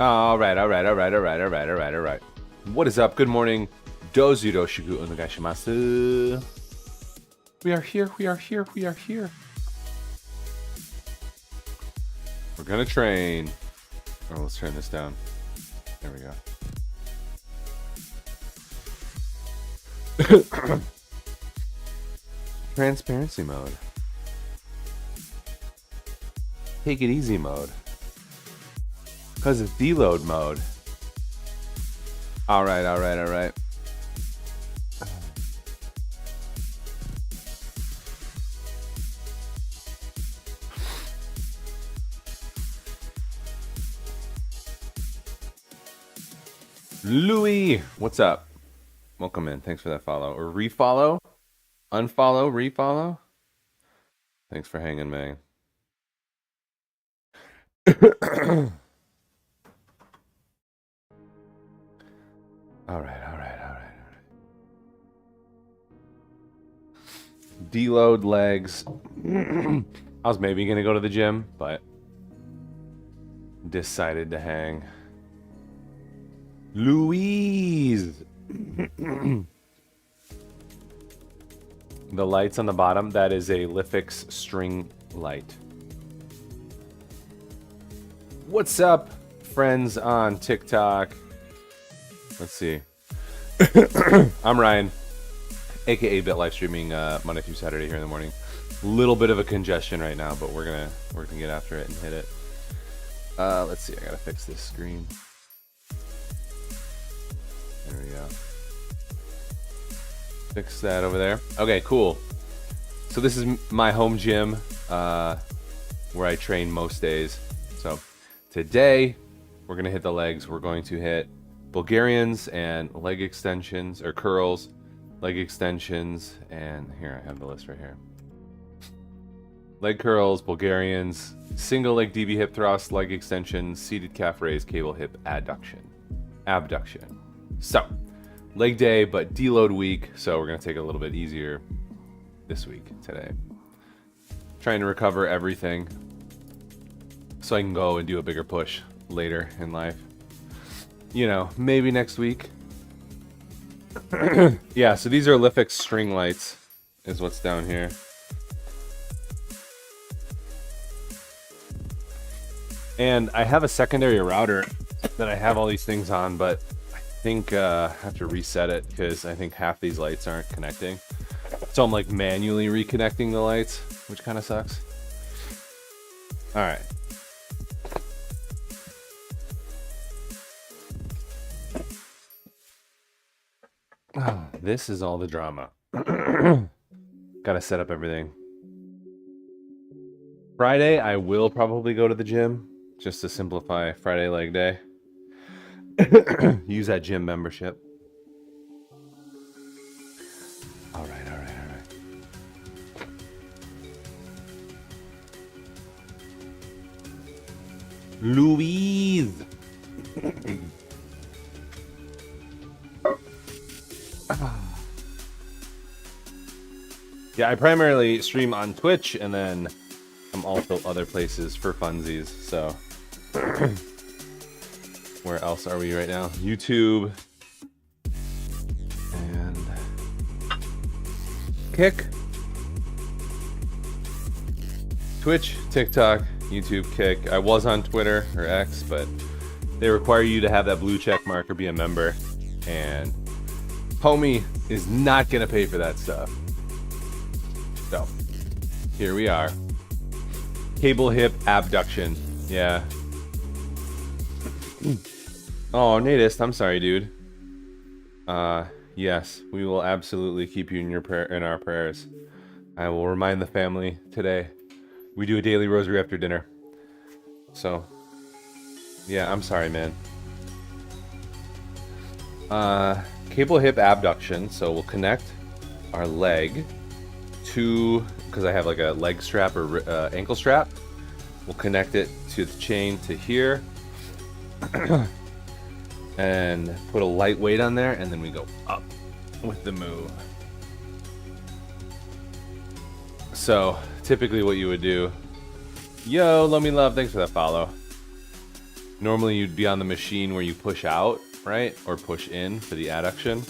All right, all right, all right, all right, all right, all right, all right. What is up? Good morning. Dozudo shigu onegaishimasu. We are here, we are here, we are here. We're gonna train. Oh, let's turn this down. There we go. Transparency mode. Take it easy mode. Because it's deload mode. Alright, alright, alright. Louis, what's up? Welcome in. Thanks for that follow. Or refollow? Unfollow? Refollow? Thanks for hanging, man. All right. Deload legs. I was maybe gonna go to the gym, but decided to hang. Louise. The lights on the bottom, that is a Lifix string light. What's up, friends on TikTok? Let's see. I'm Ryan, aka Bit live streaming Monday through Saturday here in the morning. Little bit of a congestion right now, but we're gonna get after it and hit it. Let's see. I gotta fix this screen. There we go. Fix that over there. Okay, cool. So this is my home gym where I train most days. So today we're gonna hit the legs. We're going to hit Bulgarians and leg extensions or curls, leg extensions, and here I have the list right here. Leg curls, Bulgarians, single leg DB hip thrust, leg extensions, seated calf raise, cable hip adduction, abduction. So, leg day, but deload week, so we're gonna take it a little bit easier this week, today. Trying to recover everything so I can go and do a bigger push later in life. You know, maybe next week. Yeah, so these are Lifix string lights, is what's down here. And I have a secondary router that I have all these things on, but I think I have to reset it because I think half these lights aren't connecting. So I'm like manually reconnecting the lights, which kind of sucks. All right. Oh, this is all the drama. Gotta set up everything. Friday, I will probably go to the gym just to simplify Friday leg day. Use that gym membership. All right. Louise. Yeah, I primarily stream on Twitch, and then I'm also other places for funsies, so. Where else are we right now? YouTube. And Kick. Twitch, TikTok, YouTube, Kick. I was on Twitter, or X, but they require you to have that blue check mark or be a member, and homie is not gonna pay for that stuff. So, here we are. Cable hip abduction. Yeah. Oh, Nadist, I'm sorry, dude. Yes, we will absolutely keep you in our prayers. I will remind the family today. We do a daily rosary after dinner. So, yeah, I'm sorry, man. Cable hip abduction. So we'll connect our leg to, because I have like a leg strap or ankle strap. We'll connect it to the chain to here. And put a light weight on there, and then we go up with the move. So typically what you would do, yo, Lomi Love, thanks for that follow. Normally you'd be on the machine where you push out, right? Or push in for the adduction.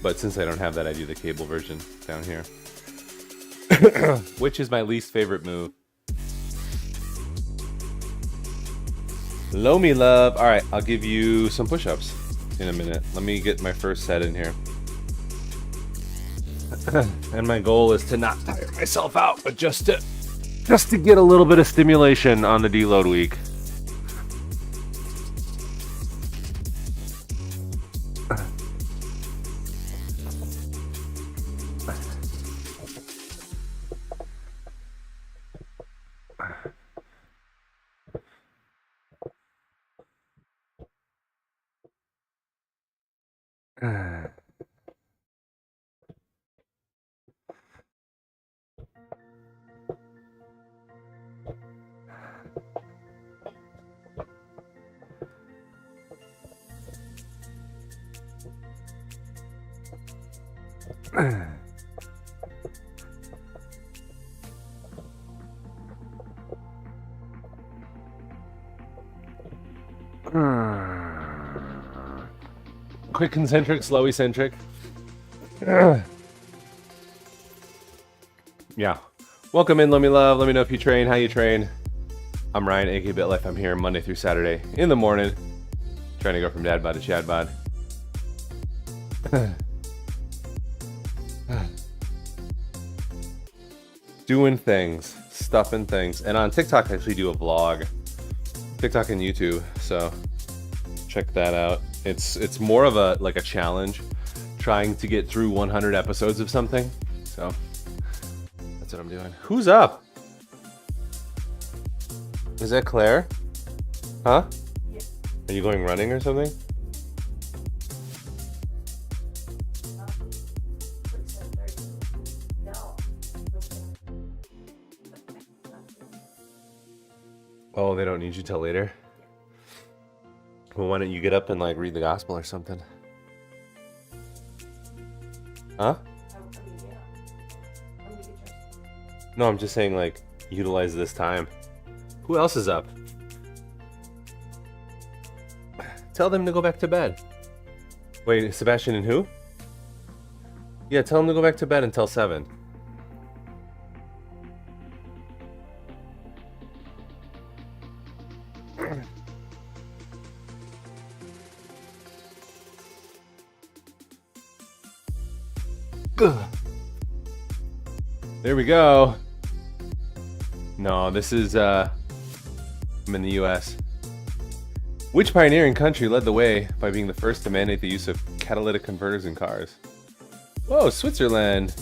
But since I don't have that, I do the cable version down here. Which is my least favorite move. Lomi love. Alright, I'll give you some push-ups in a minute. Let me get my first set in here. And my goal is to not tire myself out, but just to get a little bit of stimulation on the deload week. Quick concentric, slow eccentric. Yeah. Welcome in, Let Me Love. Let me know if you train, how you train. I'm Ryan, aka BitLife. I'm here Monday through Saturday in the morning, trying to go from dad bod to chad bod. Doing things, stuffing things. And on TikTok, I actually do a vlog. TikTok and YouTube, so check that out. It's more of a like a challenge, trying to get through 100 episodes of something. So that's what I'm doing. Who's up? Is that Claire? Huh? Yeah. Are you going running or something? Oh, they don't need you till later? Well, why don't you get up and like read the gospel or something? Huh? No, I'm just saying like utilize this time. Who else is up? Tell them to go back to bed. Wait, Sebastian and who? Yeah, tell them to go back to bed until 7. There we go. No, this is I'm in the US. Which pioneering country led the way by being the first to mandate the use of catalytic converters in cars? Whoa, Switzerland.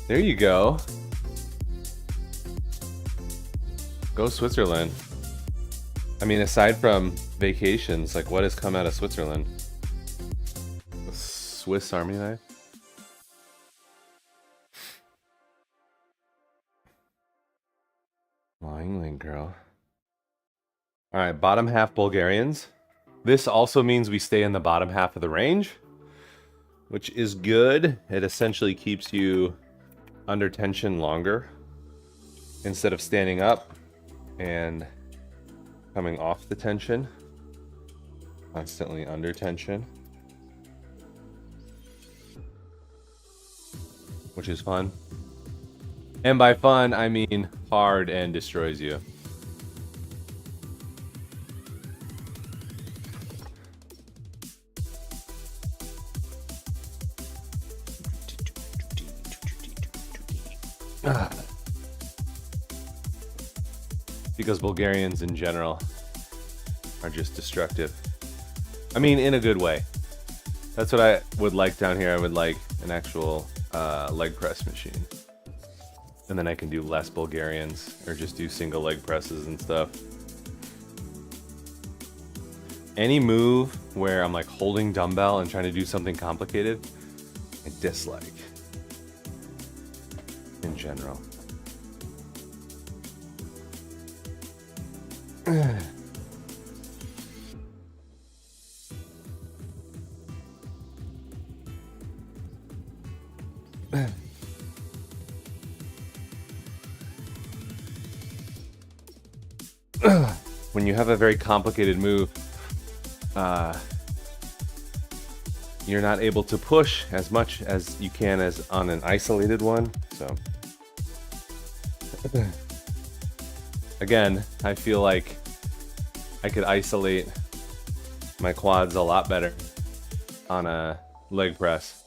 There you go. Go Switzerland. I mean, aside from vacations, like what has come out of Switzerland? A Swiss Army knife? Oh, England, girl. All right, bottom half Bulgarians. This also means we stay in the bottom half of the range, which is good. It essentially keeps you under tension longer instead of standing up and coming off the tension, constantly under tension, which is fun. And by fun, I mean hard and destroys you. Because Bulgarians in general are just destructive. I mean, in a good way. That's what I would like down here. I would like an actual leg press machine. And then I can do less Bulgarians or just do single leg presses and stuff. Any move where I'm like holding dumbbell and trying to do something complicated, I dislike in general. when you have a very complicated move, you're not able to push as much as you can as on an isolated one. So again, I feel like I could isolate my quads a lot better on a leg press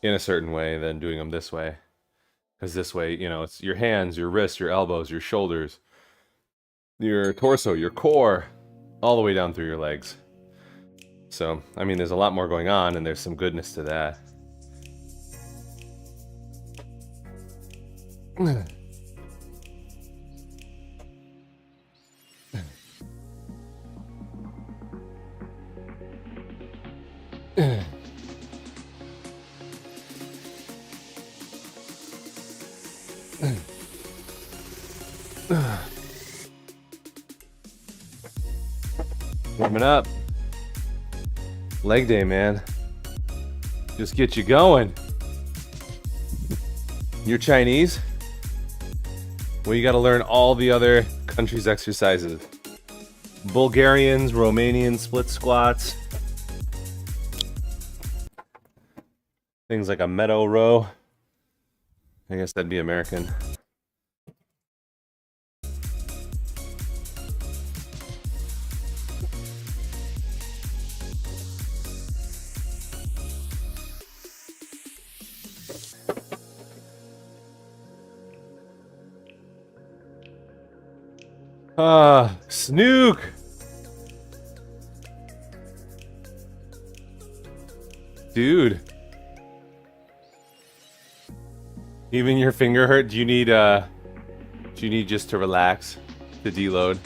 in a certain way than doing them this way. Because this way, you know, it's your hands, your wrists, your elbows, your shoulders, your torso, your core, all the way down through your legs. So, I mean, there's a lot more going on, and there's some goodness to that. Warming up. Leg day, man. Just get you going. You're Chinese? Well, you gotta learn all the other countries' exercises. Bulgarians, Romanians, split squats. Things like a meadow row. I guess that'd be American. Snook! Dude. Even your finger hurt? Do you need just to relax, to deload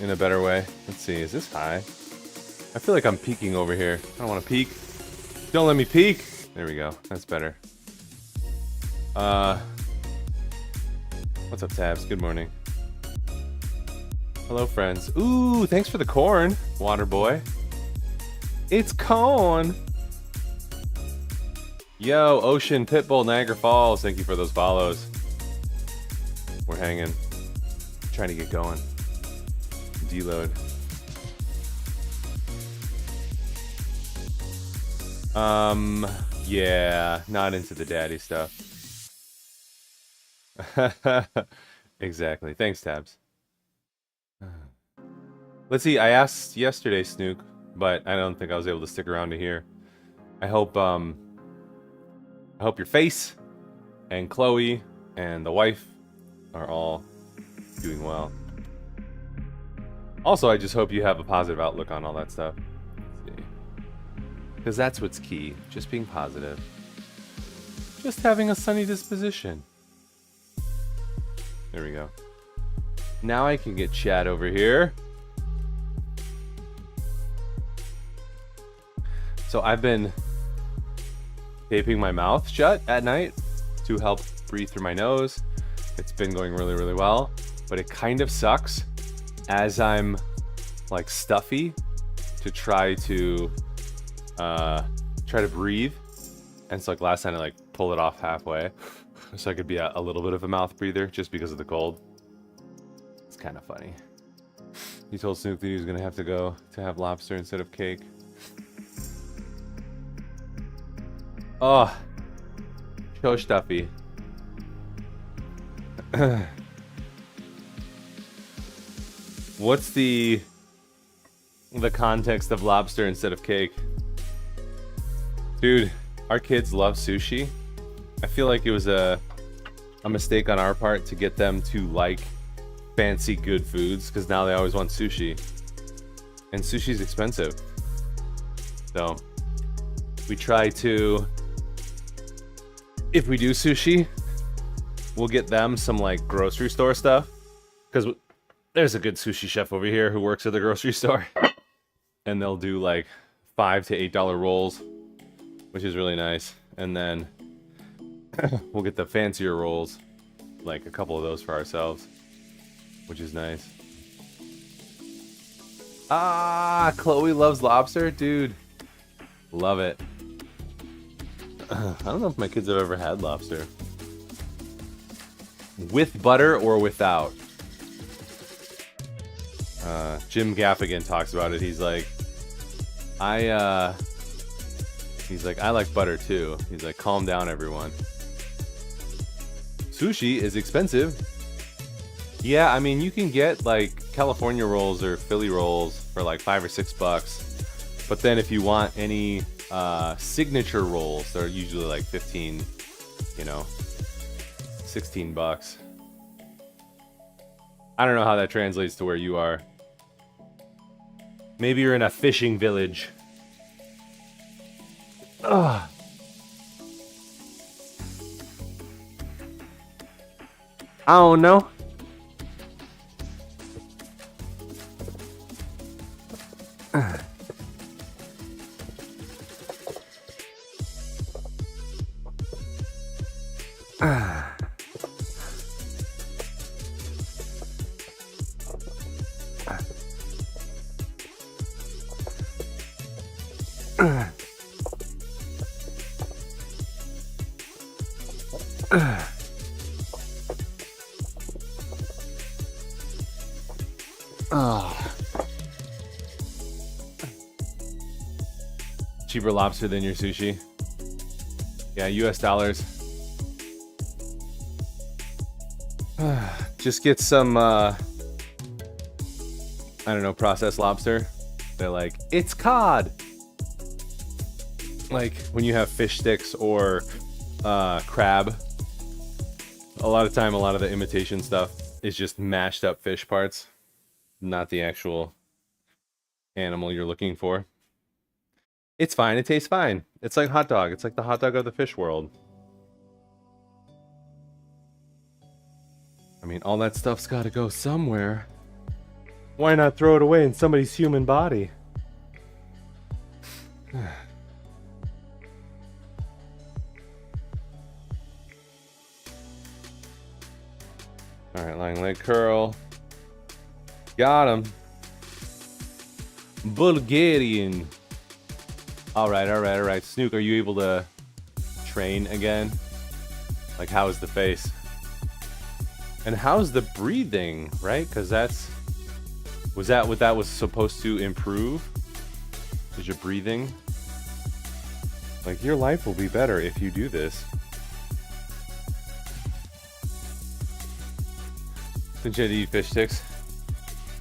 in a better way? Let's see, is this high? I feel like I'm peeking over here. I don't want to peek. Don't let me peek! There we go, that's better. What's up, Tabs? Good morning. Hello, friends. Ooh, thanks for the corn, water boy. It's corn. Yo, Ocean, Pitbull, Niagara Falls. Thank you for those follows. We're hanging. Trying to get going. Deload. Yeah, not into the daddy stuff. Exactly. Thanks, Tabs. Let's see, I asked yesterday, Snook, but I don't think I was able to stick around to hear. I hope your face and Chloe and the wife are all doing well. Also, I just hope you have a positive outlook on all that stuff. Let's see. Because that's what's key, just being positive. Just having a sunny disposition. There we go. Now I can get Chad over here. So I've been taping my mouth shut at night to help breathe through my nose. It's been going really, really well, but it kind of sucks as I'm like stuffy to try to breathe. And so like last night I like pulled it off halfway so I could be a little bit of a mouth breather just because of the cold. It's kind of funny. He told Snoop that he was gonna have to go to have lobster instead of cake. Oh, so stuffy. What's the context of lobster instead of cake? Dude, our kids love sushi. I feel like it was a mistake on our part to get them to like fancy good foods, because now they always want sushi. And sushi's expensive. So we try to, if we do sushi, we'll get them some like grocery store stuff, because there's a good sushi chef over here who works at the grocery store, and they'll do like $5 to $8 rolls, which is really nice. And then we'll get the fancier rolls, like a couple of those for ourselves, which is nice. Ah, Chloe loves lobster, dude. Love it. I don't know if my kids have ever had lobster. With butter or without? Jim Gaffigan talks about it. He's like, I like butter too. He's like, calm down, everyone. Sushi is expensive. Yeah, I mean, you can get like California rolls or Philly rolls for like $5 or $6. But then if you want any signature rolls, they're usually like 15, you know, $16. I don't know how that translates to where you are. Maybe you're in a fishing village. Ugh. I don't know. Cheaper lobster than your sushi. Yeah, US dollars. Just get some, I don't know, processed lobster. They're like, it's cod! Like, when you have fish sticks or crab, a lot of time, a lot of the imitation stuff is just mashed up fish parts, not the actual animal you're looking for. It's fine. It tastes fine. It's like hot dog. It's like the hot dog of the fish world. I mean, all that stuff's got to go somewhere. Why not throw it away in somebody's human body? All right, lying leg curl. Got him. Bulgarian. All right. Snook, are you able to train again? Like, how is the face? And how's the breathing, right? Because was that what that was supposed to improve? Is your breathing? Like, your life will be better if you do this. Since you had to eat fish sticks.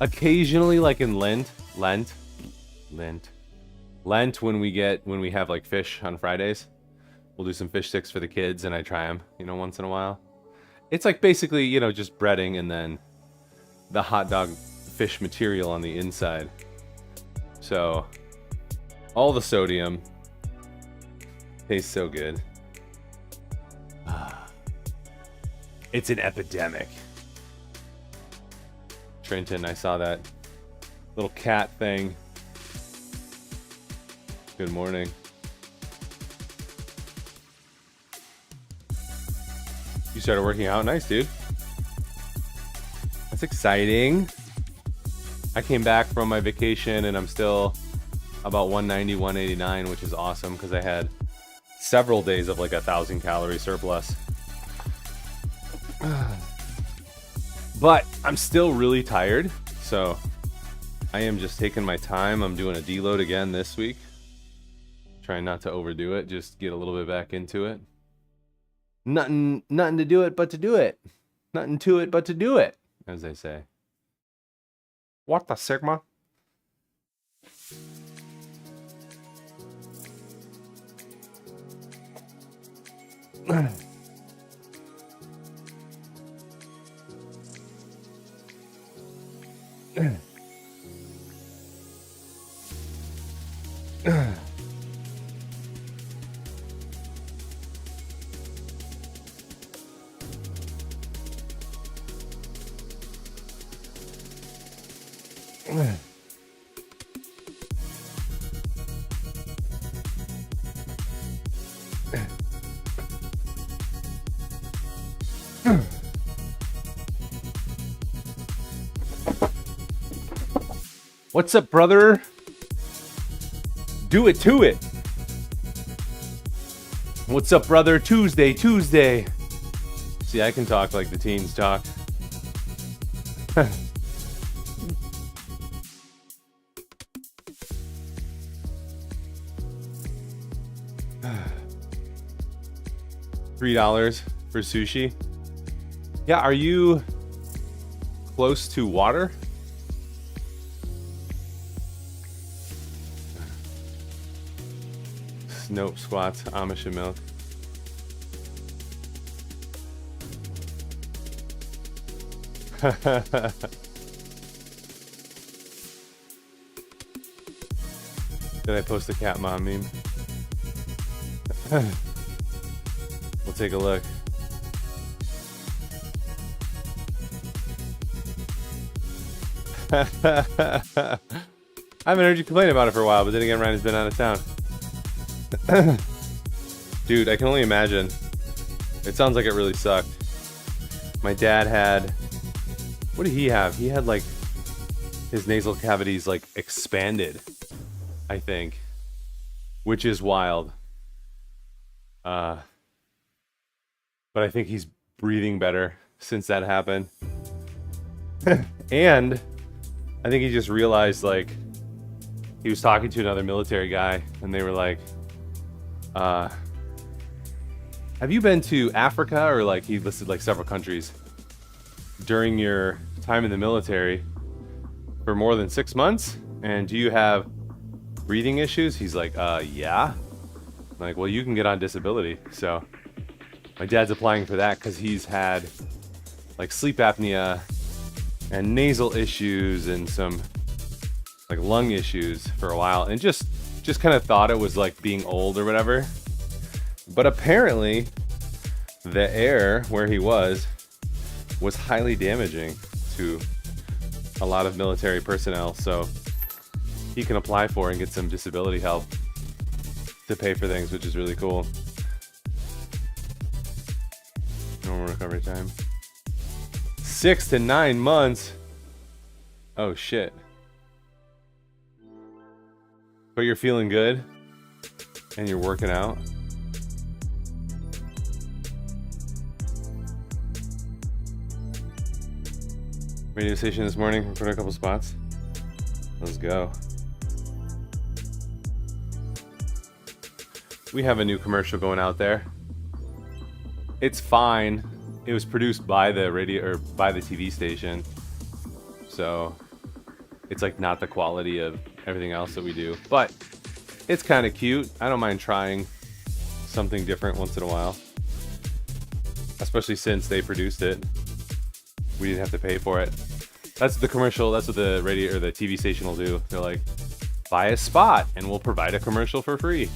Occasionally, like in Lent, when we have like fish on Fridays, we'll do some fish sticks for the kids, and I try them, you know, once in a while. It's like basically, you know, just breading and then the hot dog fish material on the inside. So all the sodium tastes so good. It's an epidemic. Trenton, I saw that little cat thing. Good morning. You started working out? Nice, dude. That's exciting. I came back from my vacation and I'm still about 190, 189, which is awesome because I had several days of like 1,000 calorie surplus. But I'm still really tired, so I am just taking my time. I'm doing a deload again this week. Trying not to overdo it, just get a little bit back into it. Nothing to do it but to do it. Nothing to it but to do it, as they say. What the Sigma? What's up, brother? Do it to it. What's up, brother? Tuesday. See, I can talk like the teens talk. $3 for sushi. Yeah, are you close to water? Nope, squats, Amish and milk. Did I post the cat mom meme? We'll take a look. I haven't heard you complain about it for a while, but then again, Ryan has been out of town. Dude, I can only imagine. It sounds like it really sucked. My dad had... What did he have? He had like his nasal cavities like expanded, I think, which is wild. But I think he's breathing better since that happened. And I think he just realized, like, he was talking to another military guy and they were like, have you been to Africa? Or like, he listed like several countries during your time in the military for more than 6 months, and do you have breathing issues? He's like, yeah. I'm like, well, you can get on disability. So my dad's applying for that because he's had like sleep apnea and nasal issues and some like lung issues for a while, and just kind of thought it was like being old or whatever. But apparently the air where he was highly damaging to a lot of military personnel, so he can apply for and get some disability help to pay for things, which is really cool. Normal recovery time. 6 to 9 months. Oh shit. But you're feeling good and you're working out. Radio station this morning, recording a couple spots. Let's go. We have a new commercial going out there. It's fine. It was produced by the radio or by the TV station, so it's like not the quality of everything else that we do, but it's kind of cute. I don't mind trying something different once in a while, especially since they produced it. We didn't have to pay for it. That's the commercial. That's what the radio or the TV station will do. They're like, buy a spot and we'll provide a commercial for free.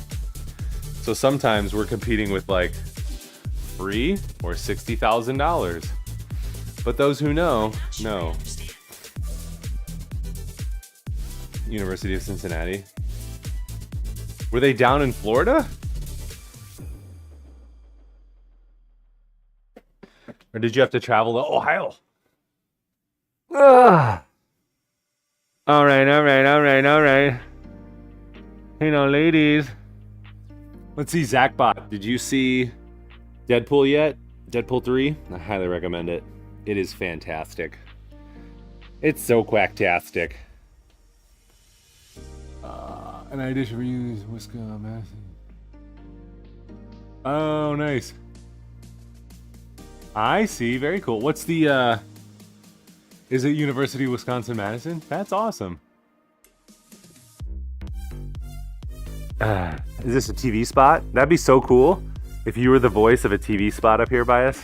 So sometimes we're competing with like free or $60,000. But those who know. University of Cincinnati. Were they down in Florida? Or did you have to travel to Ohio? All right. Hey, now, ladies. Let's see, Zachbot. Did you see Deadpool yet? Deadpool 3? I highly recommend it. It is fantastic. It's so quacktastic. An audition for you, Wisconsin. Oh, nice. I see. Very cool. What's the, is it University of Wisconsin-Madison? That's awesome. Is this a TV spot? That'd be so cool if you were the voice of a TV spot up here by us.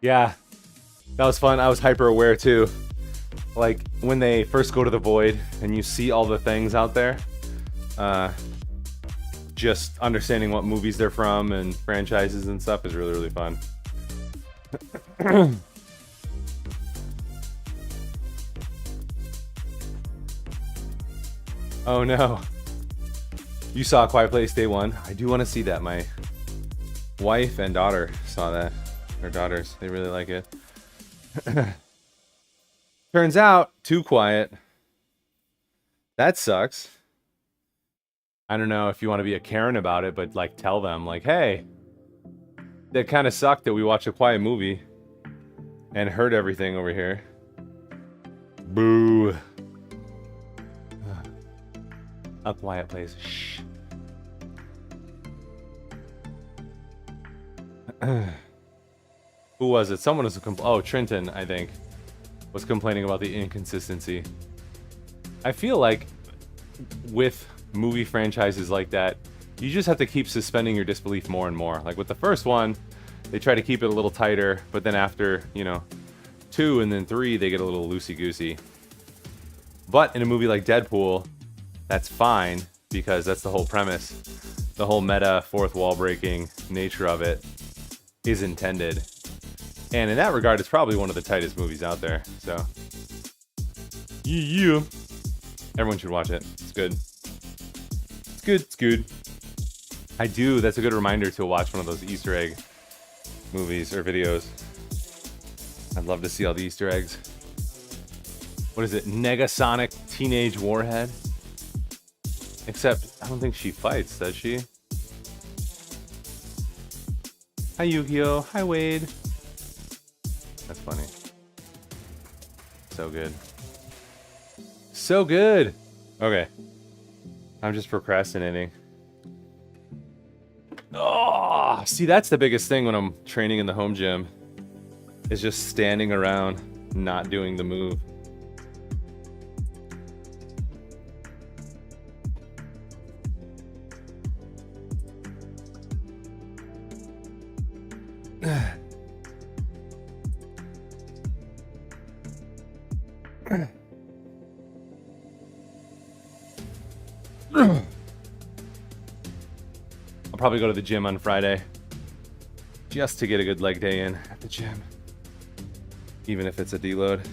Yeah, that was fun. I was hyper aware too. like when they first go to the void and you see all the things out there, just understanding what movies they're from and franchises and stuff is really, really fun. Oh no. You saw Quiet Place Day 1? I do want to see that. My wife and daughter saw that. Their daughters, they really like it. Turns out, too quiet. That sucks. I don't know if you want to be a Karen about it, but like tell them, like, hey, that kind of sucked that we watched a quiet movie and heard everything over here. Boo. A Quiet Place. Shh. Who was it? Someone was oh, Trenton, I think, was complaining about the inconsistency. I feel like with movie franchises like that, you just have to keep suspending your disbelief more and more. Like with the first one, they try to keep it a little tighter, but then after, you know, 2 and then 3, they get a little loosey-goosey. But in a movie like Deadpool, that's fine, because that's the whole premise. The whole meta, fourth wall breaking nature of it is intended. And in that regard, it's probably one of the tightest movies out there. So, yeah. Everyone should watch it. It's good. It's good. It's good. I do. That's a good reminder to watch one of those Easter egg movies or videos. I'd love to see all the Easter eggs. What is it? Negasonic Teenage Warhead? Except, I don't think she fights, does she? Hi, Yu-Gi-Oh! Hi, Wade. That's funny. So good. So good! Okay. I'm just procrastinating. Oh, see, that's the biggest thing when I'm training in the home gym. Is just standing around, not doing the move. I'll probably go to the gym on Friday just to get a good leg day in at the gym, even if it's a deload.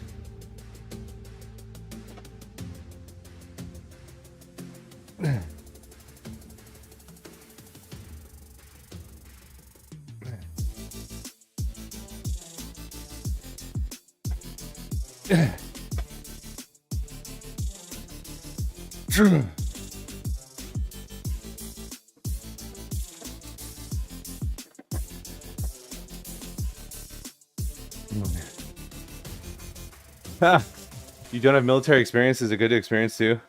You don't have military experience is a good experience too.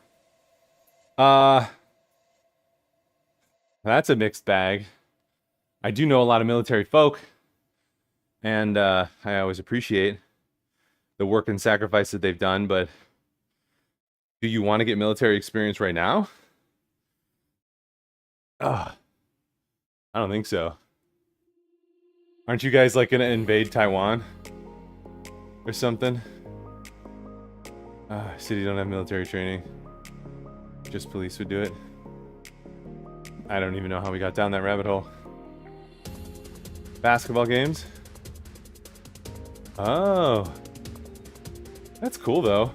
That's a mixed bag. I do know a lot of military folk, and I always appreciate the work and sacrifice that they've done, but do you want to get military experience right now? I don't think so. Aren't you guys like gonna invade Taiwan or something? City don't have military training. Just police would do it. I don't even know how we got down that rabbit hole. Basketball games? Oh. That's cool though.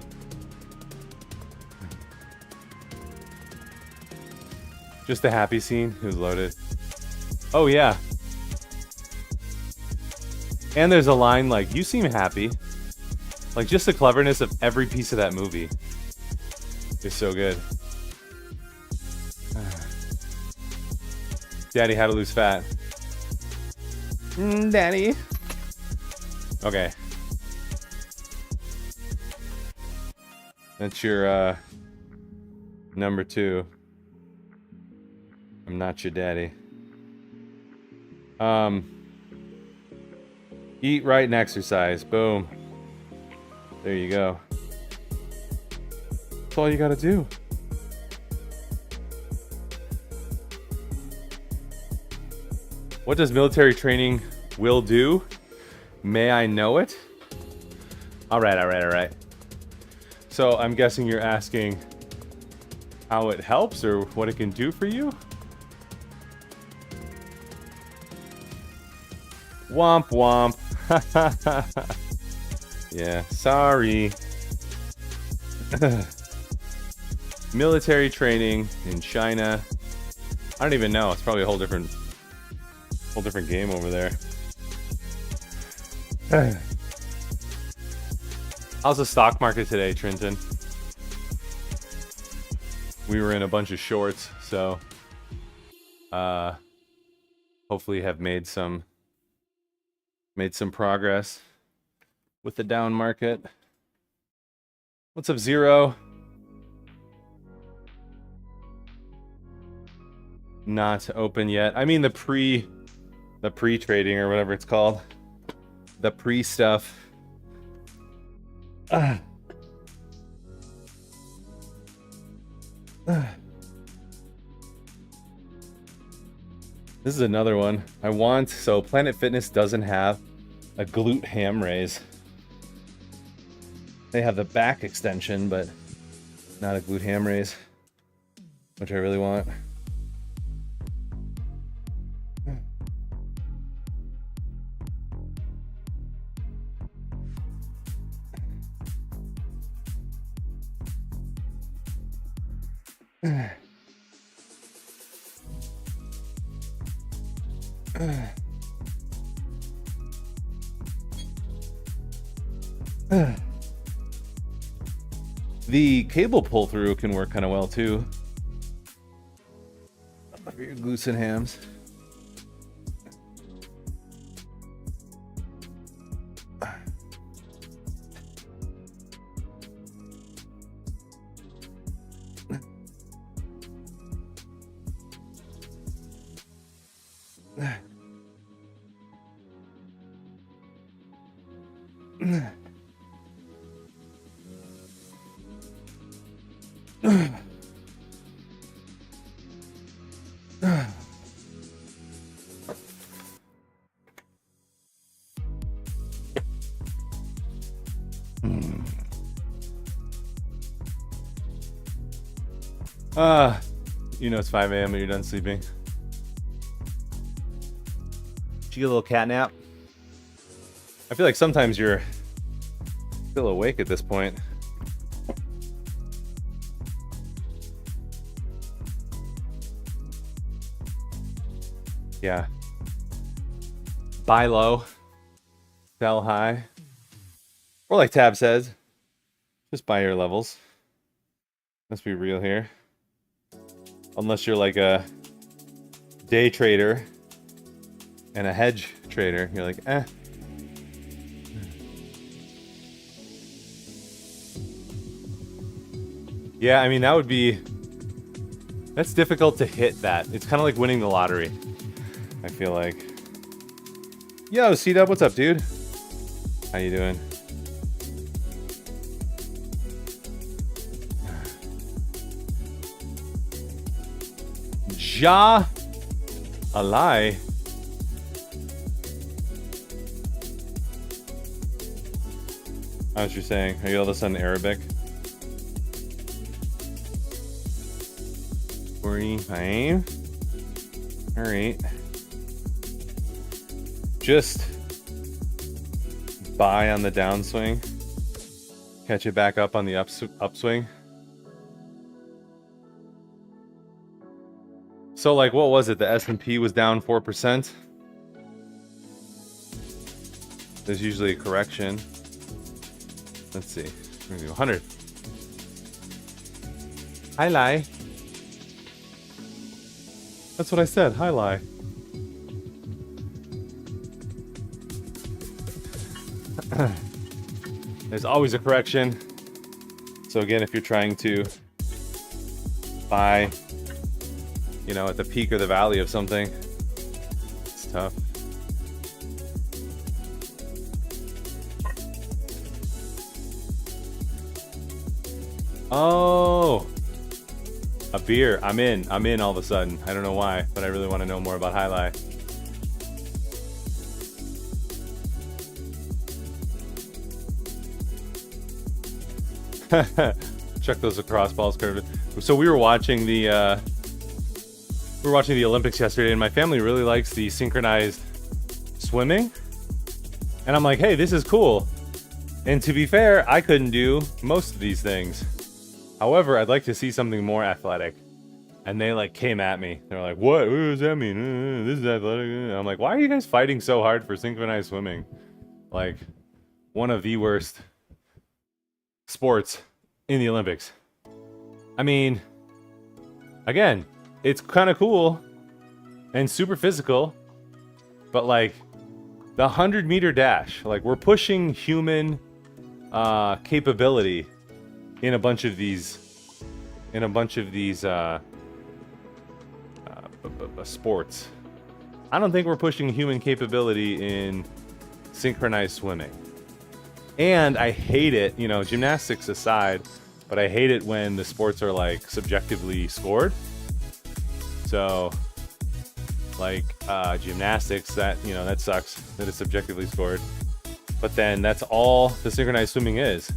Just a happy scene. It was loaded. Oh yeah. And there's a line like, "You seem happy." Like just the cleverness of every piece of that movie is so good. Daddy, how to lose fat. Daddy. Okay. That's your number 2. I'm not your daddy. Eat right and exercise. Boom. There you go. That's all you gotta do. What does military training will do? May I know it? Alright. So I'm guessing you're asking how it helps or what it can do for you? Womp womp. Yeah, sorry. Military training in China. I don't even know. It's probably a whole different game over there. How's the stock market today, Trenton? We were in a bunch of shorts, so hopefully have made some progress with the down market. What's up, Zero? Not open yet. I mean the pre-trading or whatever it's called. The pre-stuff. This is another one. So Planet Fitness doesn't have a glute ham raise. They have the back extension, but not a glute ham raise, which I really want. The cable pull through can work kind of well too. For your glutes and hams. You know it's 5 a.m. and you're done sleeping. Did you get a little cat nap? I feel like sometimes you're still awake at this point. Yeah. Buy low, sell high. Or like Tab says, just buy your levels. Let's be real here. Unless you're like a day trader and a hedge trader, you're like, eh. Yeah, I mean, that's difficult to hit that. It's kind of like winning the lottery, I feel like. Yo, C-Dub, what's up, dude? How you doing? Ja Alai. I was just saying, are you all of a sudden Arabic? 45. Alright. Just buy on the downswing. Catch it back up on the upswing. So like, what was it? The S&P was down 4%. There's usually a correction. Let's see. We're gonna do 100. Hi, Lai. That's what I said. Hi, Lai. There's always a correction. So again, if you're trying to buy, you know, at the peak or the valley of something, it's tough. Oh, a beer. I'm in all of a sudden. I don't know why, but I really want to know more about Highlight. Check those lacrosse balls curved. So we were watching the Olympics yesterday, and my family really likes the synchronized swimming. And I'm like, hey, this is cool. And to be fair, I couldn't do most of these things. However, I'd like to see something more athletic. And they like came at me. They're like, what does that mean? This is athletic. I'm like, why are you guys fighting so hard for synchronized swimming? Like, one of the worst sports in the Olympics. I mean, again, it's kind of cool and super physical, but like the 100-meter dash, like we're pushing human capability in a bunch of these sports. I don't think we're pushing human capability in synchronized swimming. And I hate it, you know, gymnastics aside, but I hate it when the sports are like subjectively scored. So like gymnastics, that, you know, that sucks that it's subjectively scored. But then that's all the synchronized swimming is.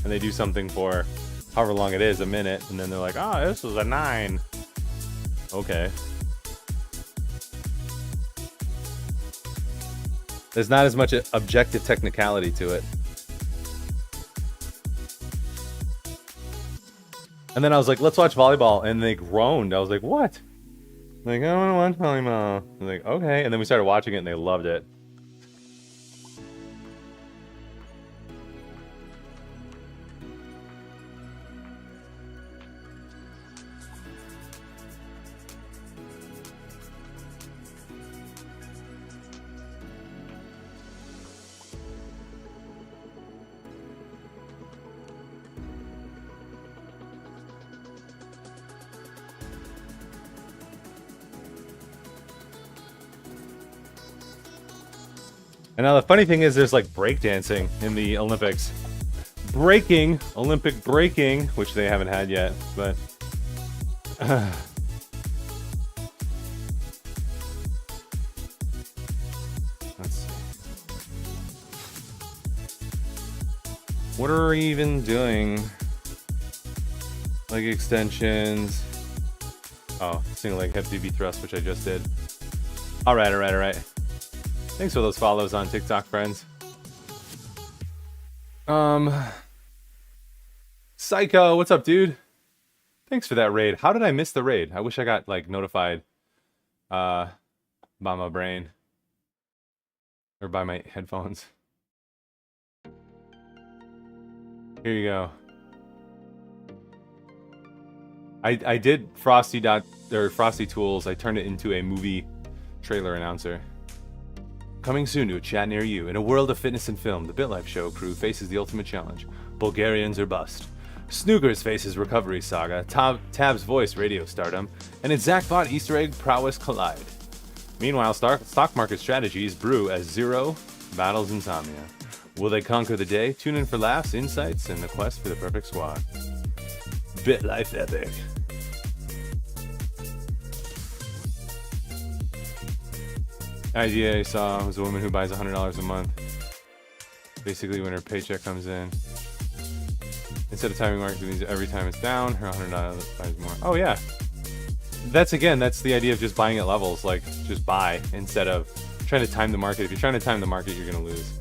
And they do something for however long it is, a minute, and then they're like, oh, this was a 9. Okay. There's not as much objective technicality to it. And then I was like, let's watch volleyball. And they groaned. I was like, what? Like, I don't want to watch volleyball. I'm like, okay. And then we started watching it and they loved it. And now the funny thing is there's like breakdancing in the Olympics. Olympic breaking, which they haven't had yet, but... Let's see. What are we even doing? Leg extensions. Oh, single leg hip DB thrust, which I just did. Alright. Thanks for those follows on TikTok, friends. Psycho, what's up, dude? Thanks for that raid. How did I miss the raid? I wish I got, like, notified by my brain. Or by my headphones. Here you go. I did Frosty Tools. I turned it into a movie trailer announcer. Coming soon to a chat near you. In a world of fitness and film, the BitLife Show crew faces the ultimate challenge. Bulgarians or bust. Snookers faces recovery saga. Tab's voice radio stardom. And its Zachbot Easter egg prowess collide. Meanwhile, stock market strategies brew as Zero battles insomnia. Will they conquer the day? Tune in for laughs, insights, and the quest for the perfect squad. BitLife epic. Idea I saw was a woman who buys $100 a month. Basically, when her paycheck comes in, instead of timing market, it means every time it's down, her $100 buys more. Oh yeah, that's the idea of just buying at levels. Like, just buy instead of trying to time the market. If you're trying to time the market, you're gonna lose.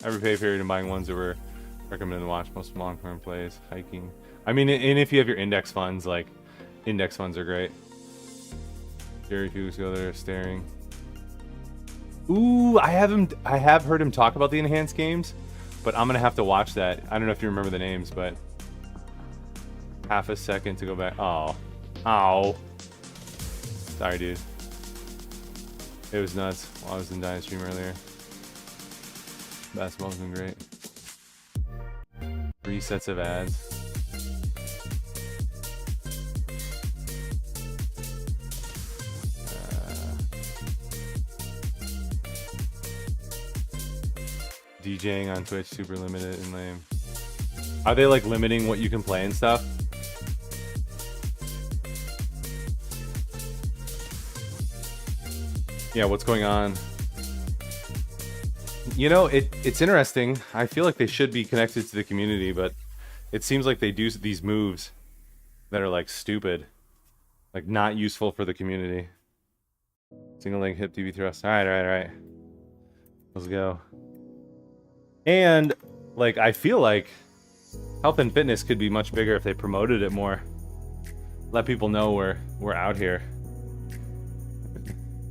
Every pay period and buying ones that were recommended to watch. Most long-term plays, hiking. I mean, and if you have your index funds, like index funds are great. Jerry Hughes go there staring. Ooh, I have heard him talk about the enhanced games, but I'm gonna have to watch that. I don't know if you remember the names, but half a second to go back. Oh. Sorry, dude. It was nuts while I was in Diet Stream earlier. Basketball's been great. 3 sets of ads. DJing on Twitch, super limited and lame. Are they like limiting what you can play and stuff? Yeah, what's going on? You know, it's interesting. I feel like they should be connected to the community, but it seems like they do these moves that are like stupid, like not useful for the community. Single leg hip DB thrust. All right. Let's go. And like, I feel like health and fitness could be much bigger if they promoted it more. Let people know we're out here.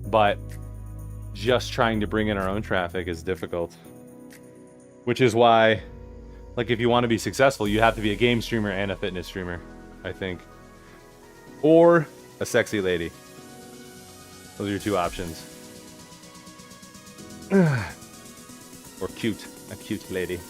But just trying to bring in our own traffic is difficult. Which is why, like, if you want to be successful, you have to be a game streamer and a fitness streamer, I think. Or a sexy lady. Those are your two options. Or cute. A cute lady.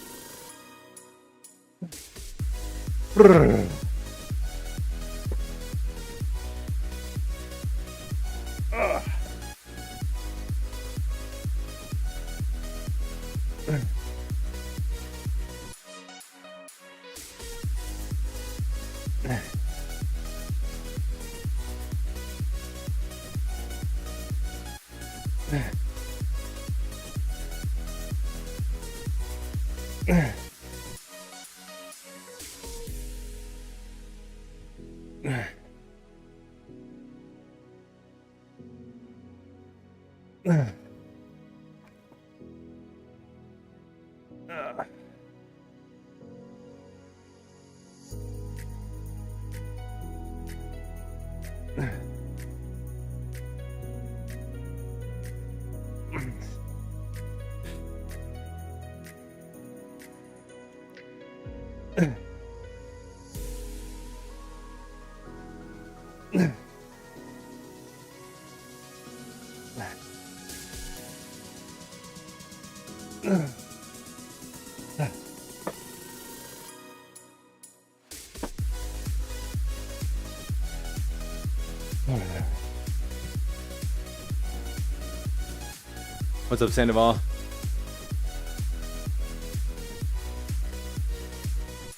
What's up, Sandoval?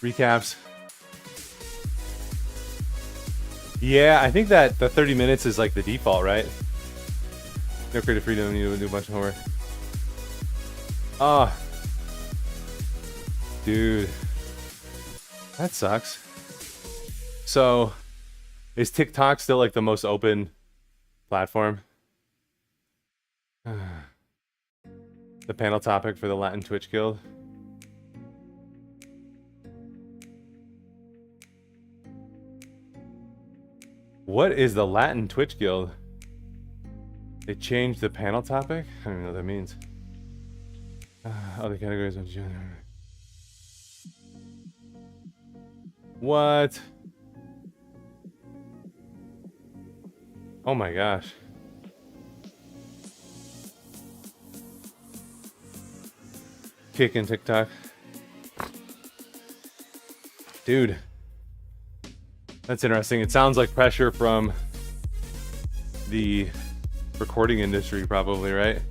Recaps. Yeah, I think that the 30 minutes is like the default, right? No creative freedom, you do a bunch of homework. Oh. Dude. That sucks. So, is TikTok still like the most open platform? The panel topic for the Latin Twitch Guild. What is the Latin Twitch Guild? They changed the panel topic? I don't even know what that means. Other categories of gender. What? Oh my gosh. Kicking TikTok. Dude. That's interesting. It sounds like pressure from the recording industry, probably, right?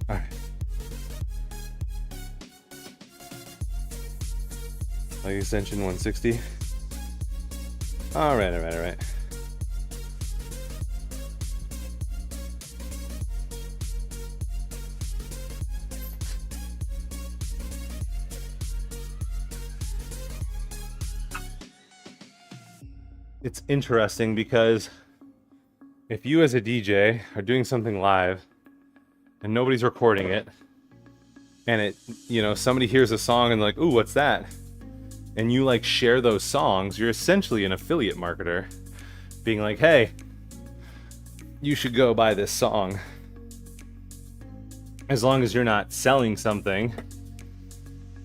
All right. Like extension 160. All right. It's interesting because if you as a DJ are doing something live and nobody's recording it, and it, you know, somebody hears a song and like, ooh, what's that? And you like share those songs, you're essentially an affiliate marketer being like, hey, you should go buy this song. As long as you're not selling something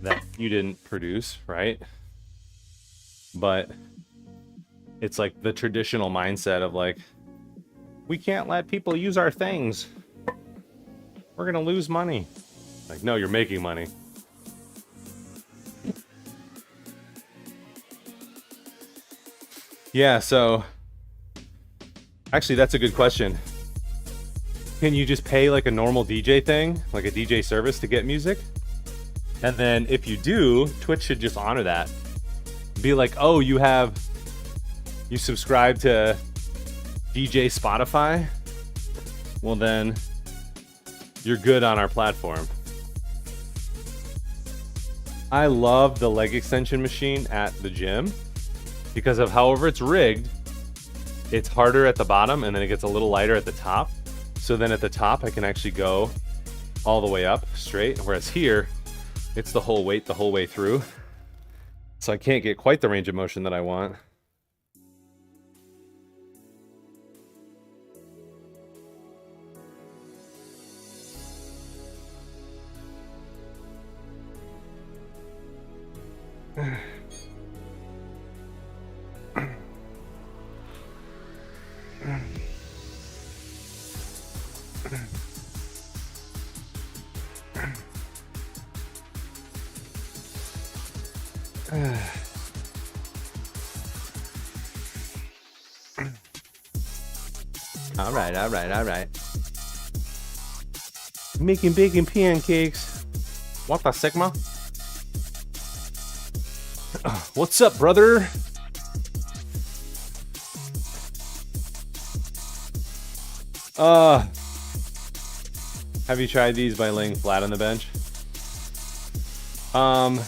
that you didn't produce, right? But it's like the traditional mindset of like, we can't let people use our things. We're gonna lose money. Like, no, you're making money. Yeah, so actually that's a good question. Can you just pay like a normal DJ thing, like a DJ service to get music? And then if you do, Twitch should just honor that. be like, oh, you subscribe to DJ Spotify? Well then, you're good on our platform. I love the leg extension machine at the gym because of however it's rigged. It's harder at the bottom and then it gets a little lighter at the top. So then at the top I can actually go all the way up straight, whereas here it's the whole weight the whole way through. So I can't get quite the range of motion that I want. All right. Making bacon pancakes. What the Sigma? What's up, brother? Have you tried these by laying flat on the bench? I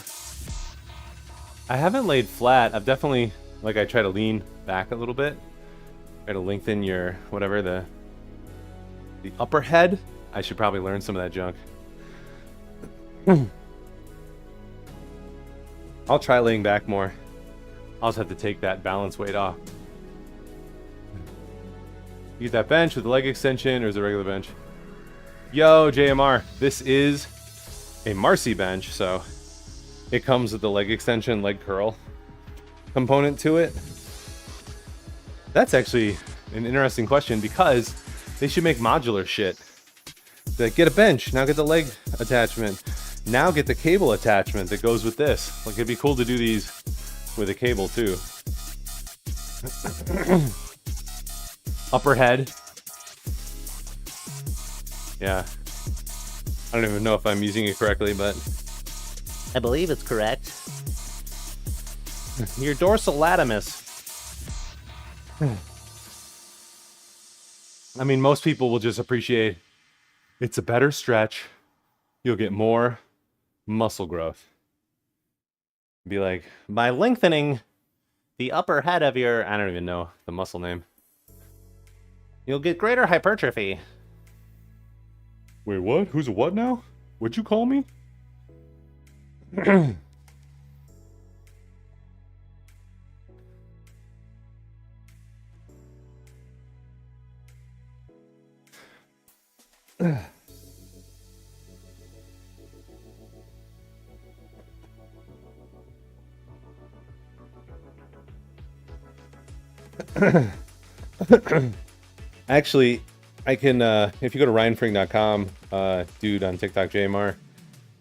haven't laid flat. I've definitely, like, I try to lean back a little bit. Try to lengthen your, whatever, the upper head. I should probably learn some of that junk. I'll try laying back more. I'll just have to take that balance weight off. You get that bench with the leg extension, or is it a regular bench? Yo, JMR. This is a Marcy bench, so it comes with the leg extension, leg curl component to it. That's actually an interesting question because they should make modular shit. Like, get a bench, now get the leg attachment, now get the cable attachment that goes with this. Like, it'd be cool to do these with a cable too. Upper head. Yeah. I don't even know if I'm using it correctly, but I believe it's correct. Your dorsal latimus. I mean, most people will just appreciate it's a better stretch. You'll get more muscle growth. Be like, By lengthening the upper head of your, I don't even know the muscle name. you'll get greater hypertrophy. Wait, what? Who's a what now? What'd you call me? Actually, I can, if you go to ryanfring.com, dude on TikTok, JMR,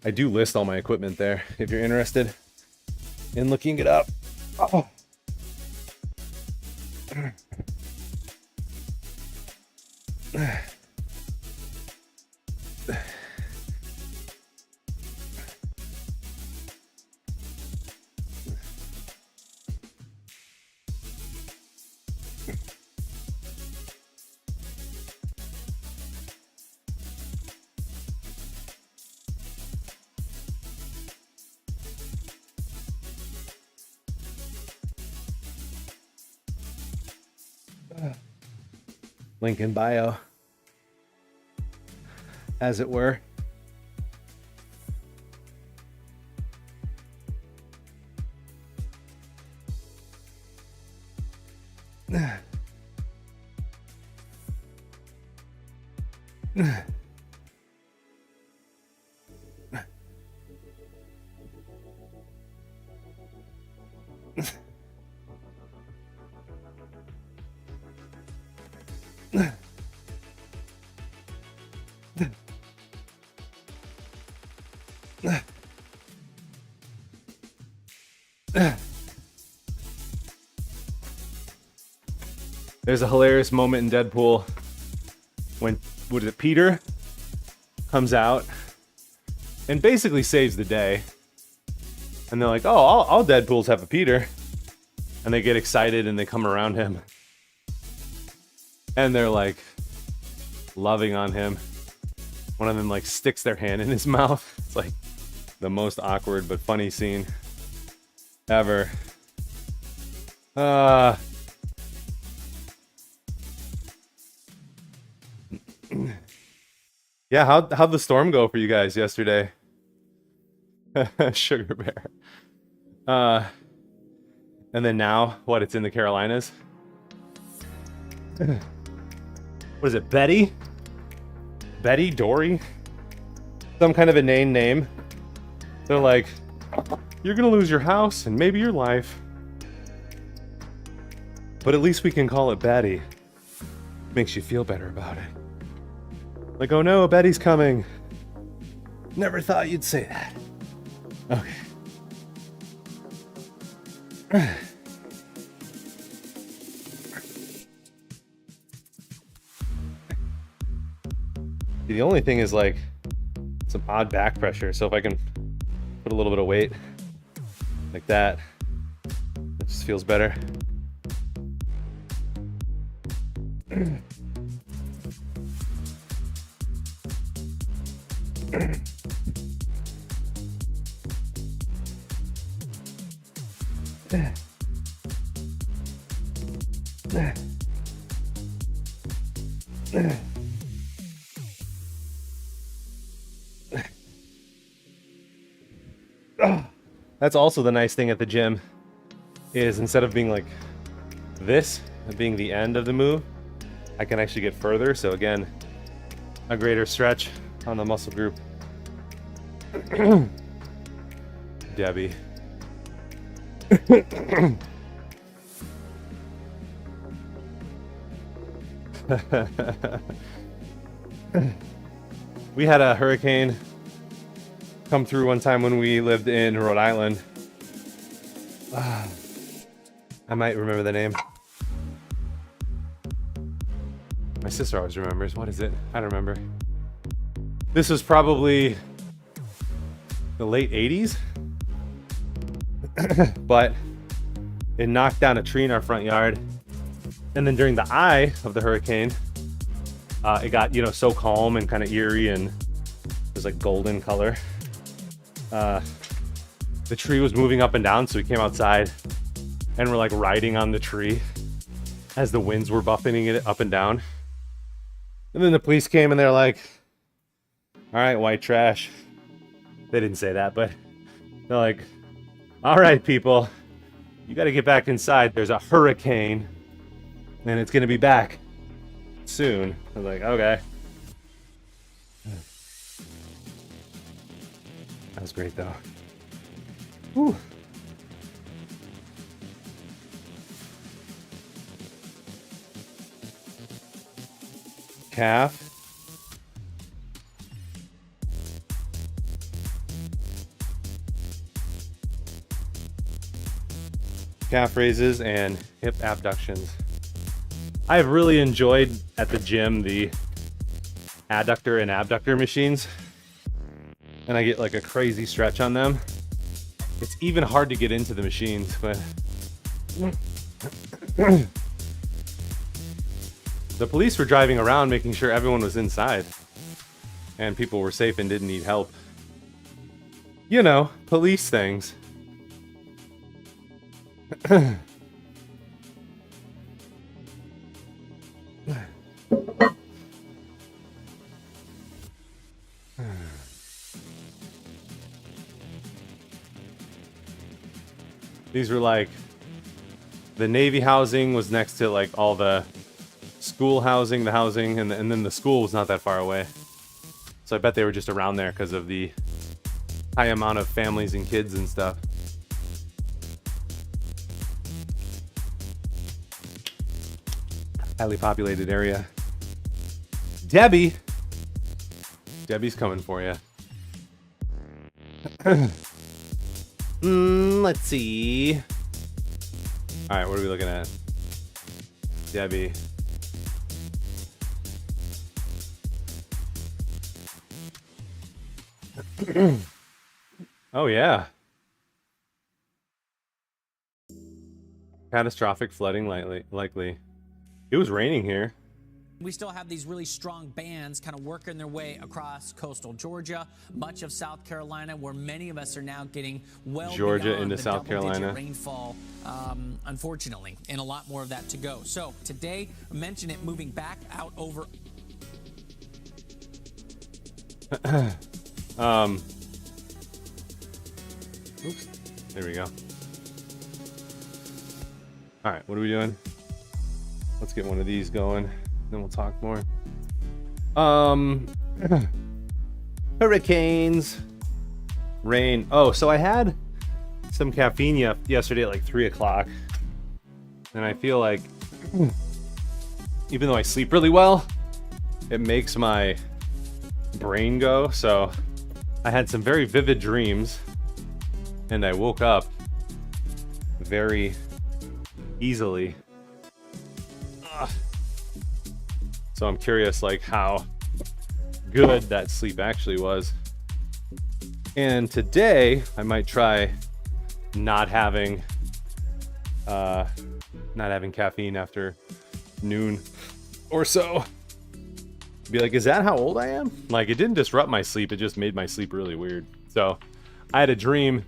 I do list all my equipment there if you're interested in looking it up. Oh. Link in bio, as it were. There's a hilarious moment in Deadpool when, what is it, Peter comes out and basically saves the day. And they're like, oh, all Deadpools have a Peter. and they get excited and they come around him. And they're like loving on him. One of them like sticks their hand in his mouth. It's like the most awkward but funny scene ever. Yeah, how'd the storm go for you guys yesterday? Sugar bear. And then now, what? It's in the Carolinas. What is it, Betty? Betty? Dory? Some kind of inane name. They're like, you're gonna lose your house and maybe your life. But at least we can call it Betty. Makes you feel better about it. Like, oh no, Betty's coming. Never thought you'd say that. Okay. The only thing is like some odd back pressure. So if I can put a little bit of weight like that, it just feels better. That's also the nice thing at the gym, is instead of being like this, being the end of the move, I can actually get further. So again, a greater stretch on the muscle group. Debbie. We had a hurricane come through one time when we lived in Rhode Island. I might remember the name. My sister always remembers. What is it? I don't remember. This was probably the late 80s. But it knocked down a tree in our front yard. And then during the eye of the hurricane, it got, so calm and kind of eerie, and it was like golden color. The tree was moving up and down, so we came outside and we're like riding on the tree as the winds were buffeting it up and down. And then the police came and they're like, all right, white trash. They didn't say that, but they're like, all right, people, you got to get back inside. There's a hurricane and it's going to be back soon. I was like, okay. That was great though. Whew. Calf. Calf raises and hip abductions. I have really enjoyed at the gym the adductor and abductor machines, and I get like a crazy stretch on them. It's even hard to get into the machines, but the police were driving around making sure everyone was inside and people were safe and didn't need help. Police things. These were like, the Navy housing was next to like all the school housing, the housing, and then the school was not that far away. So I bet they were just around there because of the high amount of families and kids and stuff. Highly populated area. Debbie's coming for you. Let's see. All right, what are we looking at? Debbie. Oh yeah. Catastrophic flooding likely. It was raining here. We still have these really strong bands kind of working their way across coastal Georgia, much of South Carolina, where many of us are now getting well Georgia beyond into the South double-digit Carolina. rainfall, unfortunately, and a lot more of that to go. So today, mention it moving back out over. Oops. There we go. All right, what are we doing? Let's get one of these going, then we'll talk more. Hurricanes, rain. Oh, so I had some caffeine yesterday at like 3 o'clock, and I feel like even though I sleep really well, it makes my brain go. So I had some very vivid dreams, and I woke up very easily. Ugh. So I'm curious, like, how good that sleep actually was. And today I might try not having caffeine after noon or so. Be like, is that how old I am? Like, it didn't disrupt my sleep, it just made my sleep really weird. So I had a dream.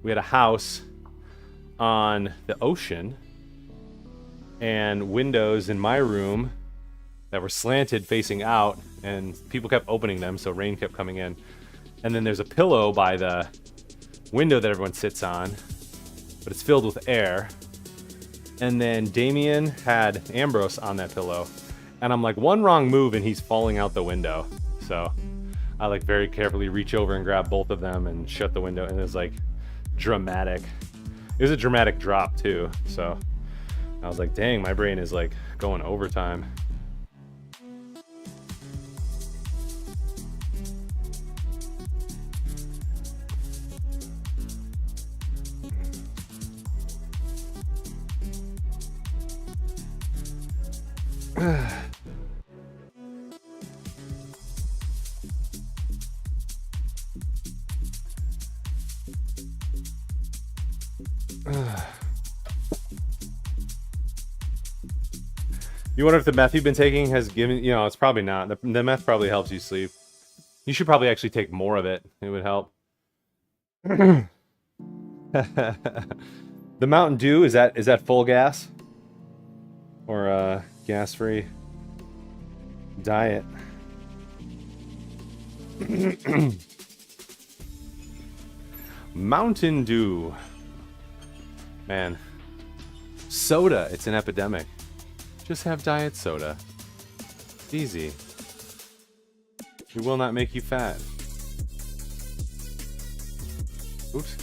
We had a house on the ocean and windows in my room that were slanted facing out, and people kept opening them, so rain kept coming in. And then there's a pillow by the window that everyone sits on, but it's filled with air. And then Damien had Ambrose on that pillow, and I'm like, one wrong move and he's falling out the window. So I like very carefully reach over and grab both of them and shut the window, and it was like dramatic. It was a dramatic drop too, so I was like, dang, my brain is like going overtime. You wonder if the meth you've been taking has given, you know, it's probably not. The meth probably helps you sleep. You should probably actually take more of it. It would help. The Mountain Dew, is that full gas? Or gas-free diet? Mountain Dew. Man. Soda, it's an epidemic. Just have diet soda. It's easy. It will not make you fat. Oops.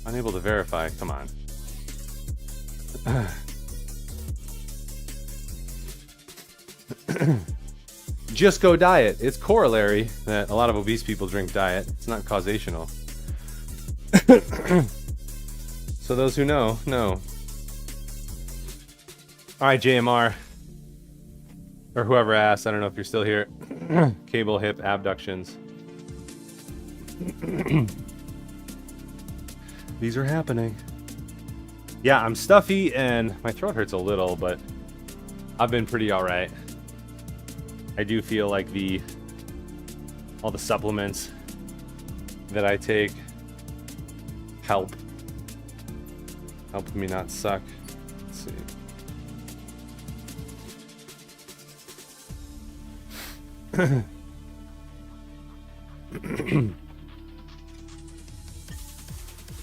Unable to verify. Come on. Just go diet. It's corollary that a lot of obese people drink diet. It's not causational. So those who know. Alright, JMR. Or whoever asked, I don't know if you're still here. Cable hip abductions. These are happening. Yeah, I'm stuffy and my throat hurts a little, but I've been pretty alright. I do feel like all the supplements that I take help me not suck. Let's see.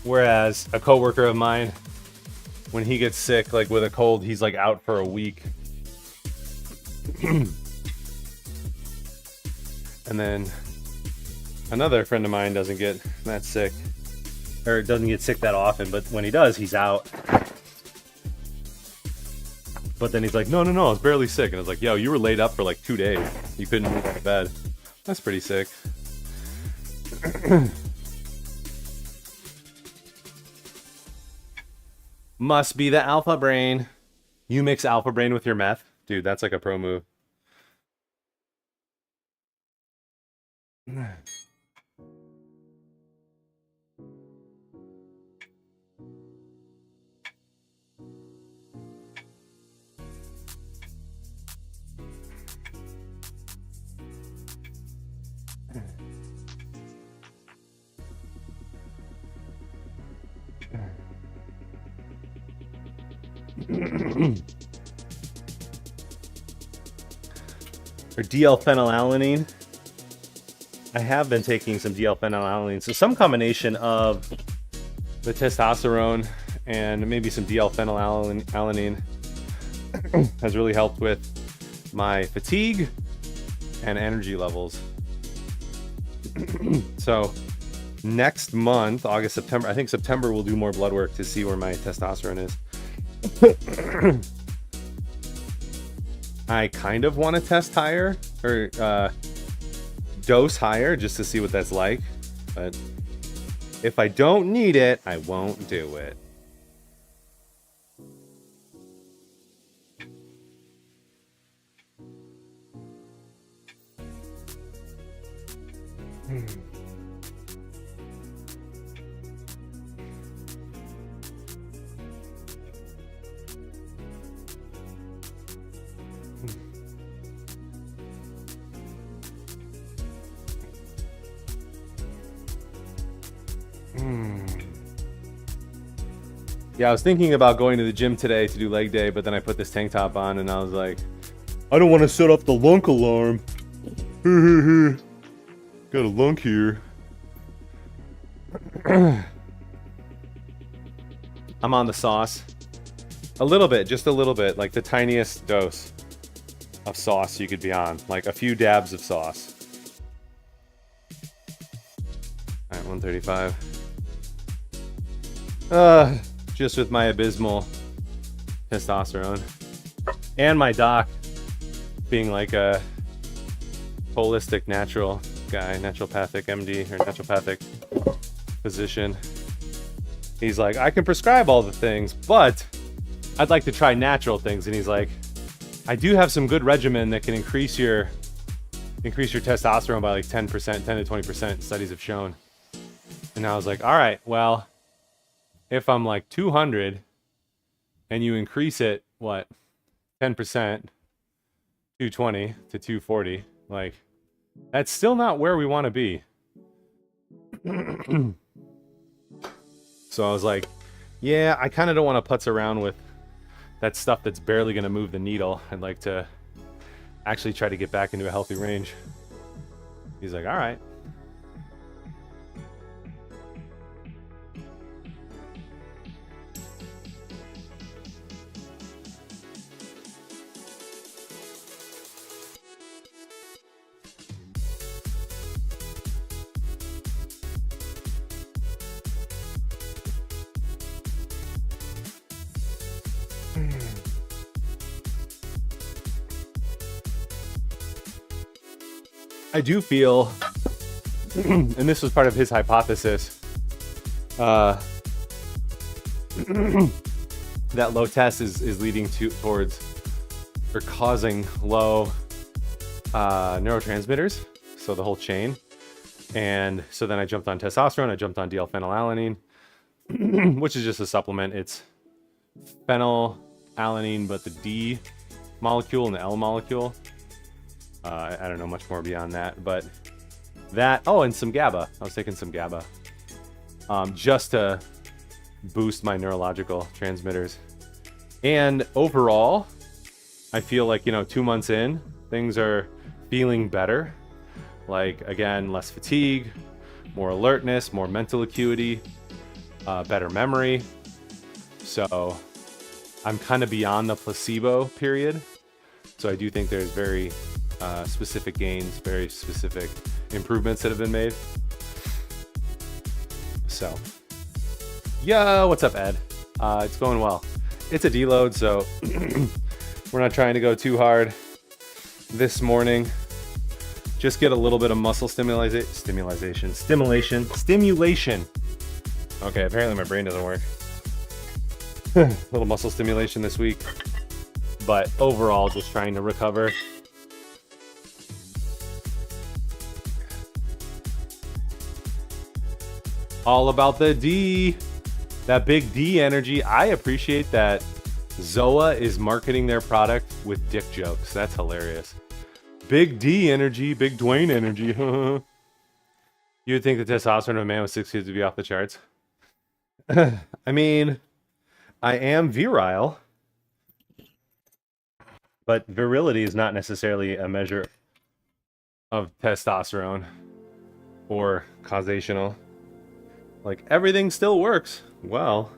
Whereas a coworker of mine, when he gets sick, like with a cold, he's like out for a week. And then another friend of mine doesn't get that sick, or doesn't get sick that often, but when he does, he's out. But then he's like, no, I was barely sick. And I was like, yo, you were laid up for like 2 days. You couldn't move out of bed. That's pretty sick. Must be the alpha brain. You mix alpha brain with your meth? Dude, that's like a pro move. Or DL-phenylalanine. I have been taking some DL-phenylalanine, so some combination of the testosterone and maybe some DL-phenylalanine has really helped with my fatigue and energy levels. So next month, August, September, I think September we'll do more blood work to see where my testosterone is. I kind of want to test higher or dose higher just to see what that's like. But if I don't need it, I won't do it. Yeah, I was thinking about going to the gym today to do leg day, but then I put this tank top on and I was like, I don't want to set off the lunk alarm. Got a lunk here. I'm on the sauce. A little bit, just a little bit, like the tiniest dose of sauce you could be on. Like a few dabs of sauce. Alright, 135. Just with my abysmal testosterone. And my doc being like a holistic natural guy, naturopathic MD or naturopathic physician. He's like, I can prescribe all the things, but I'd like to try natural things. And he's like, I do have some good regimen that can increase your testosterone by like 10%, 10 to 20%, studies have shown. And I was like, all right, well, if I'm like 200 and you increase it, what, 10%, 220 to 240, like, that's still not where we want to be. So I was like, yeah, I kind of don't want to putz around with that stuff that's barely going to move the needle. I'd like to actually try to get back into a healthy range. He's like, all right. I do feel, and this was part of his hypothesis, that low test is leading towards or causing low neurotransmitters, so the whole chain. And so then I jumped on testosterone, I jumped on DL-phenylalanine, which is just a supplement. It's phenylalanine, but the D molecule and the L molecule. I don't know much more beyond that, but that, oh, and some GABA. I was taking some GABA just to boost my neurological transmitters. And overall, I feel like, 2 months in, things are feeling better. Like, again, less fatigue, more alertness, more mental acuity, better memory. So I'm kind of beyond the placebo period. So I do think there's very specific gains, very specific improvements that have been made. So, yeah, what's up, Ed? It's going well. It's a deload, so we're not trying to go too hard this morning. Just get a little bit of muscle stimulation. Okay, apparently my brain doesn't work. A little muscle stimulation this week, but overall just trying to recover. All about the D, that big D energy. I appreciate that Zoa is marketing their product with dick jokes. That's hilarious. Big D energy, big Dwayne energy. You would think the testosterone of a man with 6 kids would be off the charts. I mean, I am virile, But virility is not necessarily a measure of testosterone or causational. Like, everything still works well,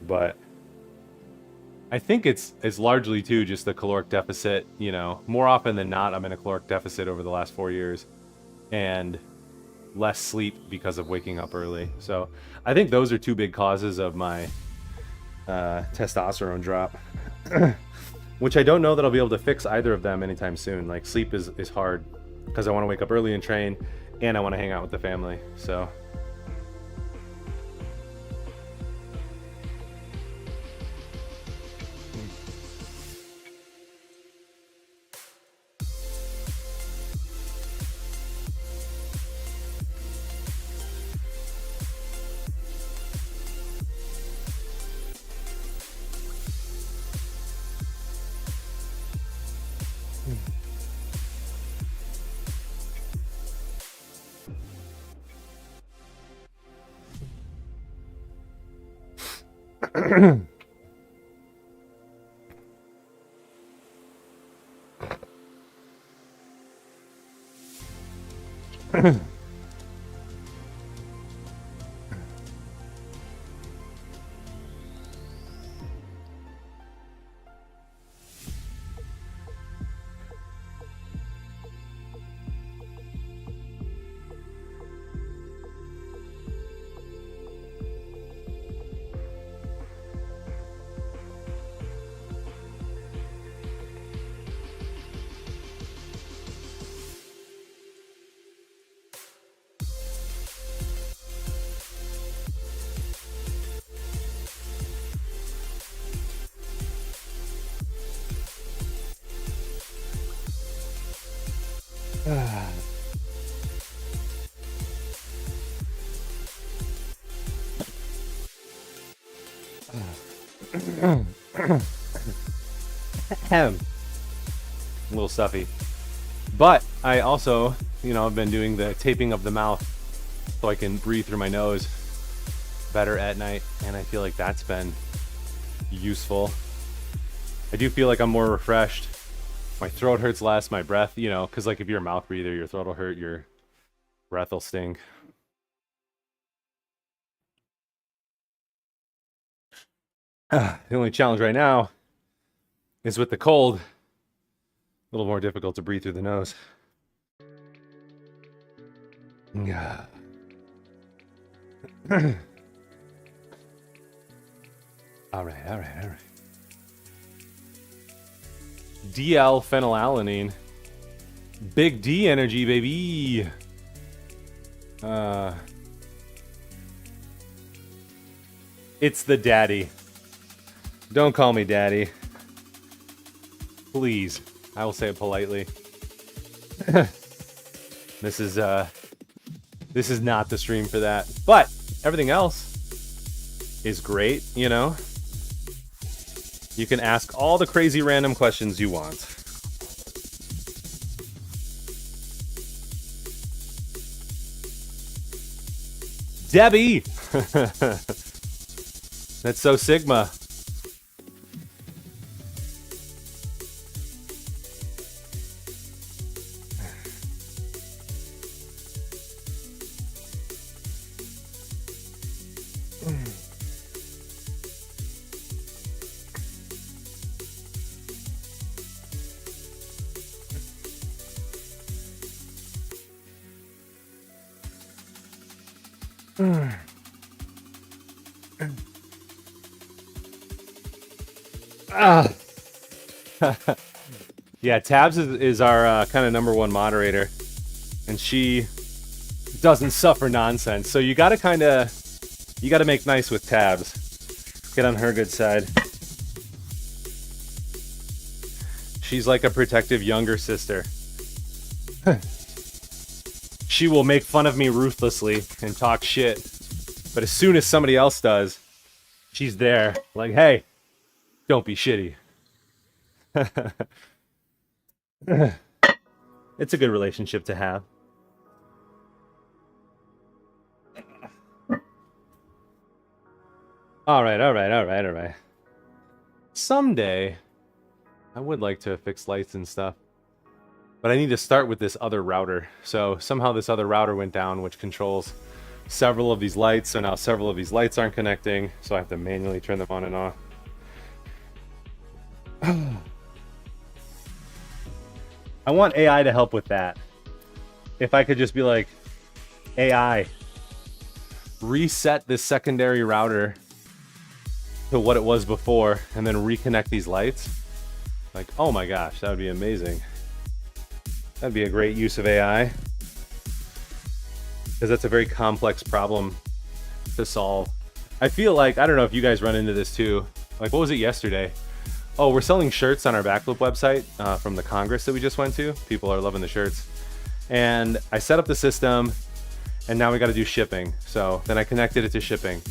but I think it's largely too just the caloric deficit. You know, more often than not, I'm in a caloric deficit over the last 4 years, and less sleep because of waking up early. So I think those are two big causes of my testosterone drop, which I don't know that I'll be able to fix either of them anytime soon. Like, sleep is hard because I want to wake up early and train, and I want to hang out with the family. So a little stuffy. But I also, I've been doing the taping of the mouth so I can breathe through my nose better at night, and I feel like that's been useful. I do feel like I'm more refreshed. My throat hurts less, my breath, because like if you're a mouth breather, your throat will hurt, your breath will stink. The only challenge right now is with the cold. A little more difficult to breathe through the nose. All right. DL phenylalanine. Big D energy, baby. It's the daddy. Don't call me daddy. Please. I will say it politely. This is not the stream for that. But everything else is great, You can ask all the crazy random questions you want. Debbie! That's so Sigma. Yeah, Tabs is our kind of number one moderator, and she doesn't suffer nonsense. So you gotta make nice with Tabs. Get on her good side. She's like a protective younger sister. She will make fun of me ruthlessly and talk shit, but as soon as somebody else does, she's there, like, hey, don't be shitty. It's a good relationship to have. All right. Someday, I would like to fix lights and stuff. But I need to start with this other router. So somehow this other router went down, which controls several of these lights. So now several of these lights aren't connecting. So I have to manually turn them on and off. I want AI to help with that. If I could just be like, AI, reset this secondary router to what it was before and then reconnect these lights. Like, oh my gosh, that would be amazing. That'd be a great use of AI. Because that's a very complex problem to solve. I feel like, I don't know if you guys run into this too. Like, what was it yesterday? Oh, we're selling shirts on our Backflip website from the Congress that we just went to. People are loving the shirts. And I set up the system, and now we got to do shipping. So then I connected it to shipping.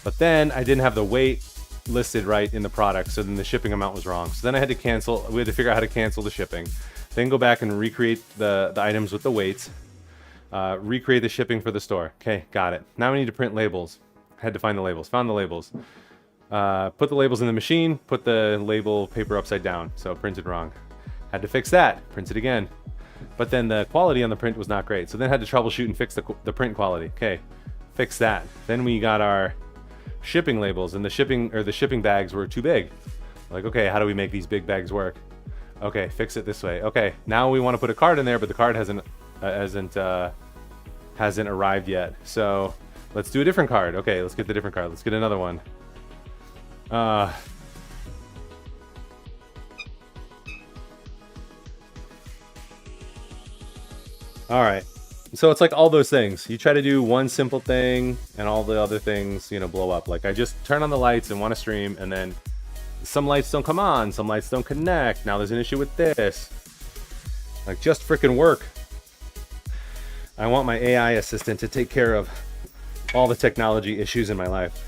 But then I didn't have the weight listed right in the product, so then the shipping amount was wrong. So then I had to cancel. We had to figure out how to cancel the shipping. Then go back and recreate the items with the weights. Recreate the shipping for the store. Okay, got it. Now we need to print labels. Had to find the labels. Found the labels. Put the labels in the machine, put the label paper upside down, so printed wrong. Had to fix that, print it again. But then the quality on the print was not great, so then had to troubleshoot and fix the print quality. Okay, fix that. Then we got our shipping labels, and the shipping bags were too big. Like, okay, how do we make these big bags work? Okay, fix it this way. Okay, now we want to put a card in there, but the card hasn't arrived yet. So let's do a different card. Okay, let's get the different card. Let's get another one. All right. So it's like all those things. You try to do one simple thing and all the other things, you know, blow up. Like I just turn on the lights and want to stream, and then some lights don't come on, some lights don't connect. Now there's an issue with this. Like, just freaking work. I want my AI assistant to take care of all the technology issues in my life.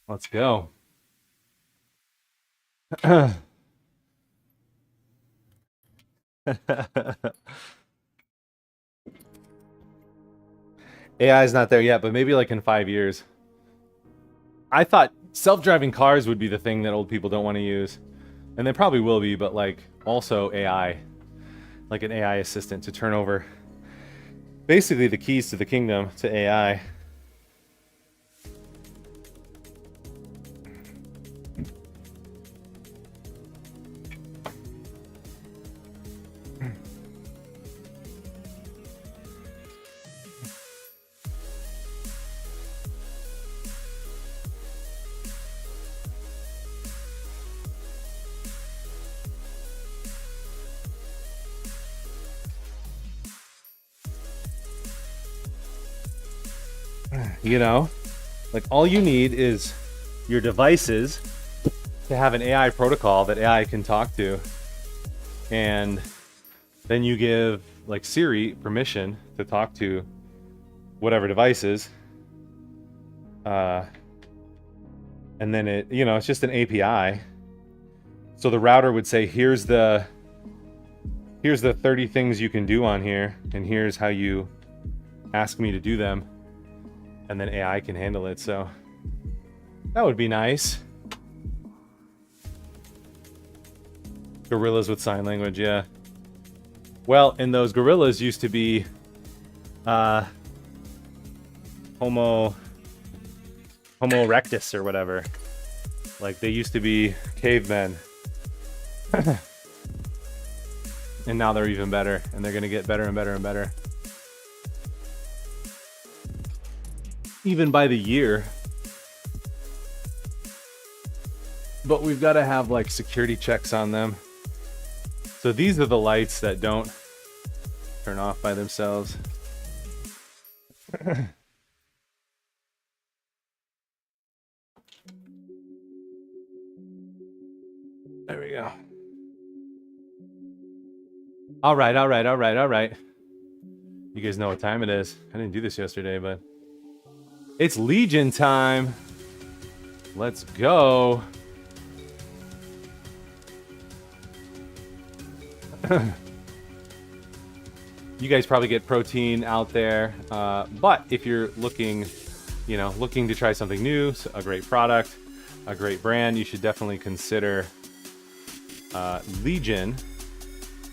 Let's go. AI is not there yet, but maybe like in 5 years. I thought self-driving cars would be the thing that old people don't want to use. And they probably will be, but like also AI. Like an AI assistant to turn over basically the keys to the kingdom to AI. You know, like all you need is your devices to have an AI protocol that AI can talk to, and then you give like Siri permission to talk to whatever devices, and then it, you know, it's just an API. So the router would say, here's the 30 things you can do on here, and here's how you ask me to do them. And then AI can handle it, so that would be nice. Gorillas with sign language, yeah. Well, and those gorillas used to be Homo erectus or whatever. Like they used to be cavemen. And now they're even better, and they're gonna get better and better and better. Even by the year. But we've got to have like security checks on them. So these are the lights that don't turn off by themselves. There we go. All right. You guys know what time it is. I didn't do this yesterday, but it's Legion time. Let's go. You guys probably get protein out there, but if you're looking, looking to try something new, a great product, a great brand, you should definitely consider Legion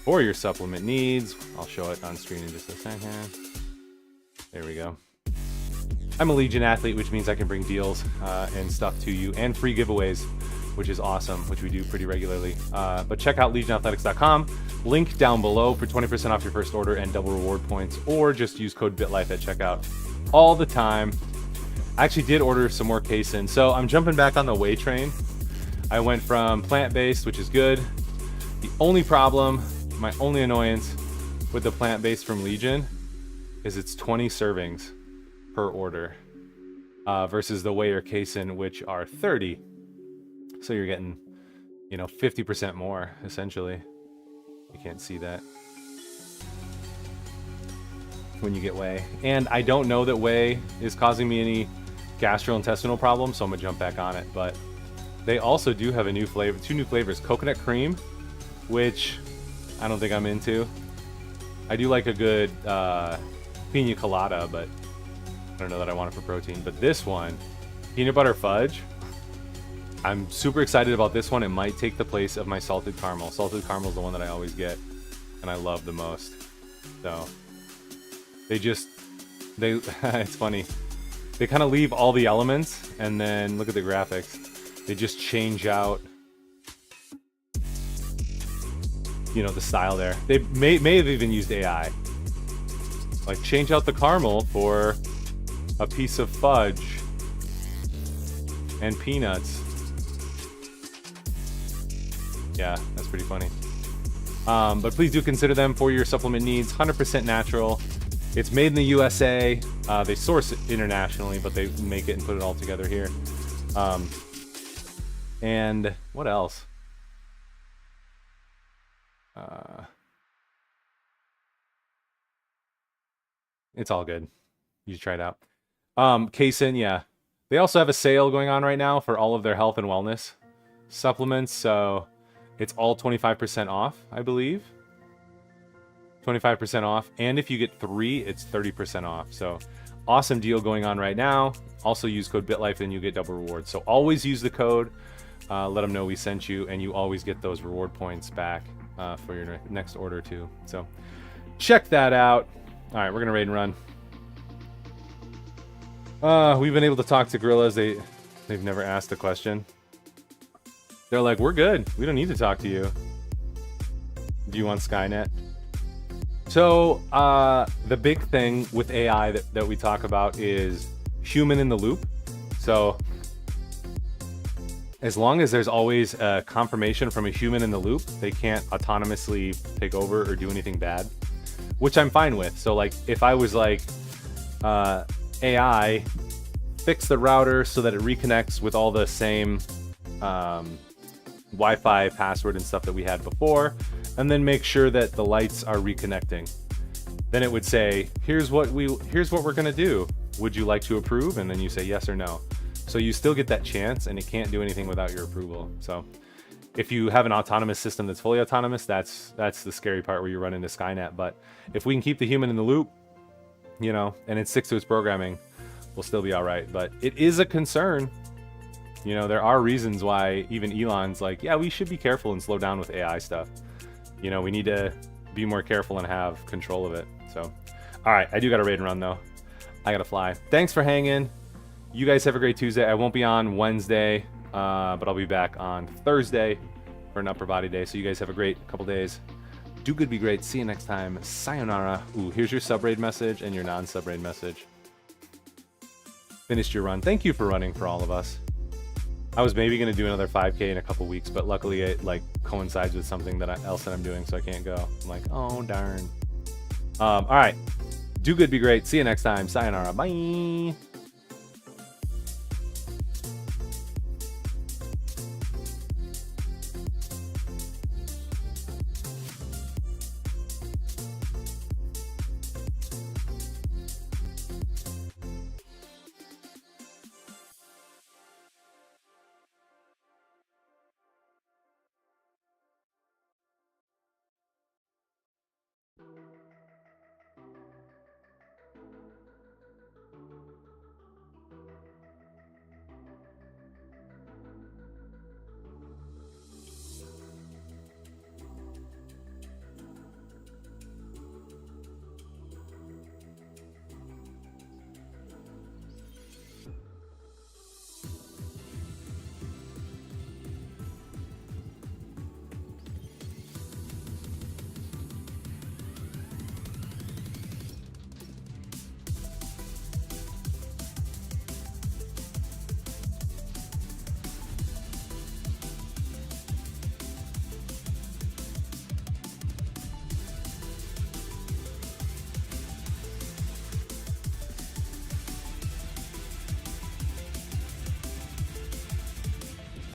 for your supplement needs. I'll show it on screen in just a second. There we go. I'm a Legion athlete, which means I can bring deals and stuff to you, and free giveaways, which is awesome, which we do pretty regularly. But check out legionathletics.com. Link down below for 20% off your first order and double reward points, or just use code BITLIFE at checkout all the time. I actually did order some more casein, so I'm jumping back on the whey train. I went from plant-based, which is good. The only problem, my only annoyance with the plant-based from Legion is it's 20 servings per order versus the whey or casein, which are 30. So you're getting, 50% more, essentially. You can't see that when you get whey. And I don't know that whey is causing me any gastrointestinal problems, so I'm gonna jump back on it. But they also do have a new flavor, 2 new flavors, coconut cream, which I don't think I'm into. I do like a good pina colada, but I don't know that I want it for protein. But this one, peanut butter fudge, I'm super excited about this one. It might take the place of my salted caramel. Salted caramel is the one that I always get and I love the most. So it's funny. They kind of leave all the elements, and then look at the graphics. They just change out, the style there. They may have even used AI. Like, change out the caramel for a piece of fudge and peanuts. Yeah, that's pretty funny. But please do consider them for your supplement needs. 100% natural. It's made in the USA. They source it internationally, but they make it and put it all together here. And what else? It's all good. You should try it out. Casein, yeah. They also have a sale going on right now for all of their health and wellness supplements, so it's all 25% off, I believe. 25% off, and if you get 3, it's 30% off. So awesome deal going on right now. Also use code BITLIFE and you get double rewards. So always use the code. Let them know we sent you, and you always get those reward points back for your next order too. So check that out. All right, we're gonna raid and run. We've been able to talk to gorillas. They've never asked a question. They're like, we're good. We don't need to talk to you. Do you want Skynet? So the big thing with AI that we talk about is human in the loop. So as long as there's always a confirmation from a human in the loop, they can't autonomously take over or do anything bad, which I'm fine with. So like if I was like, AI, fix the router so that it reconnects with all the same Wi-Fi password and stuff that we had before, and then make sure that the lights are reconnecting. Then it would say, here's what we're gonna do. Would you like to approve? And then you say yes or no. So you still get that chance, and it can't do anything without your approval. So if you have an autonomous system that's fully autonomous, that's the scary part where you run into Skynet. But if we can keep the human in the loop, and it sticks to its programming, we'll still be all right. But it is a concern. There are reasons why even Elon's like, yeah, we should be careful and slow down with AI stuff. We need to be more careful and have control of it. So, all right, I do got to raid and run though. I got to fly. Thanks for hanging. You guys have a great Tuesday. I won't be on Wednesday, but I'll be back on Thursday for an upper body day. So you guys have a great couple days. Do good, be great. See you next time. Sayonara. Ooh, here's your sub-raid message and your non-sub-raid message. Finished your run. Thank you for running for all of us. I was maybe going to do another 5K in a couple weeks, but luckily it coincides with something else that I'm doing, so I can't go. I'm like, oh, darn. All right. Do good, be great. See you next time. Sayonara. Bye.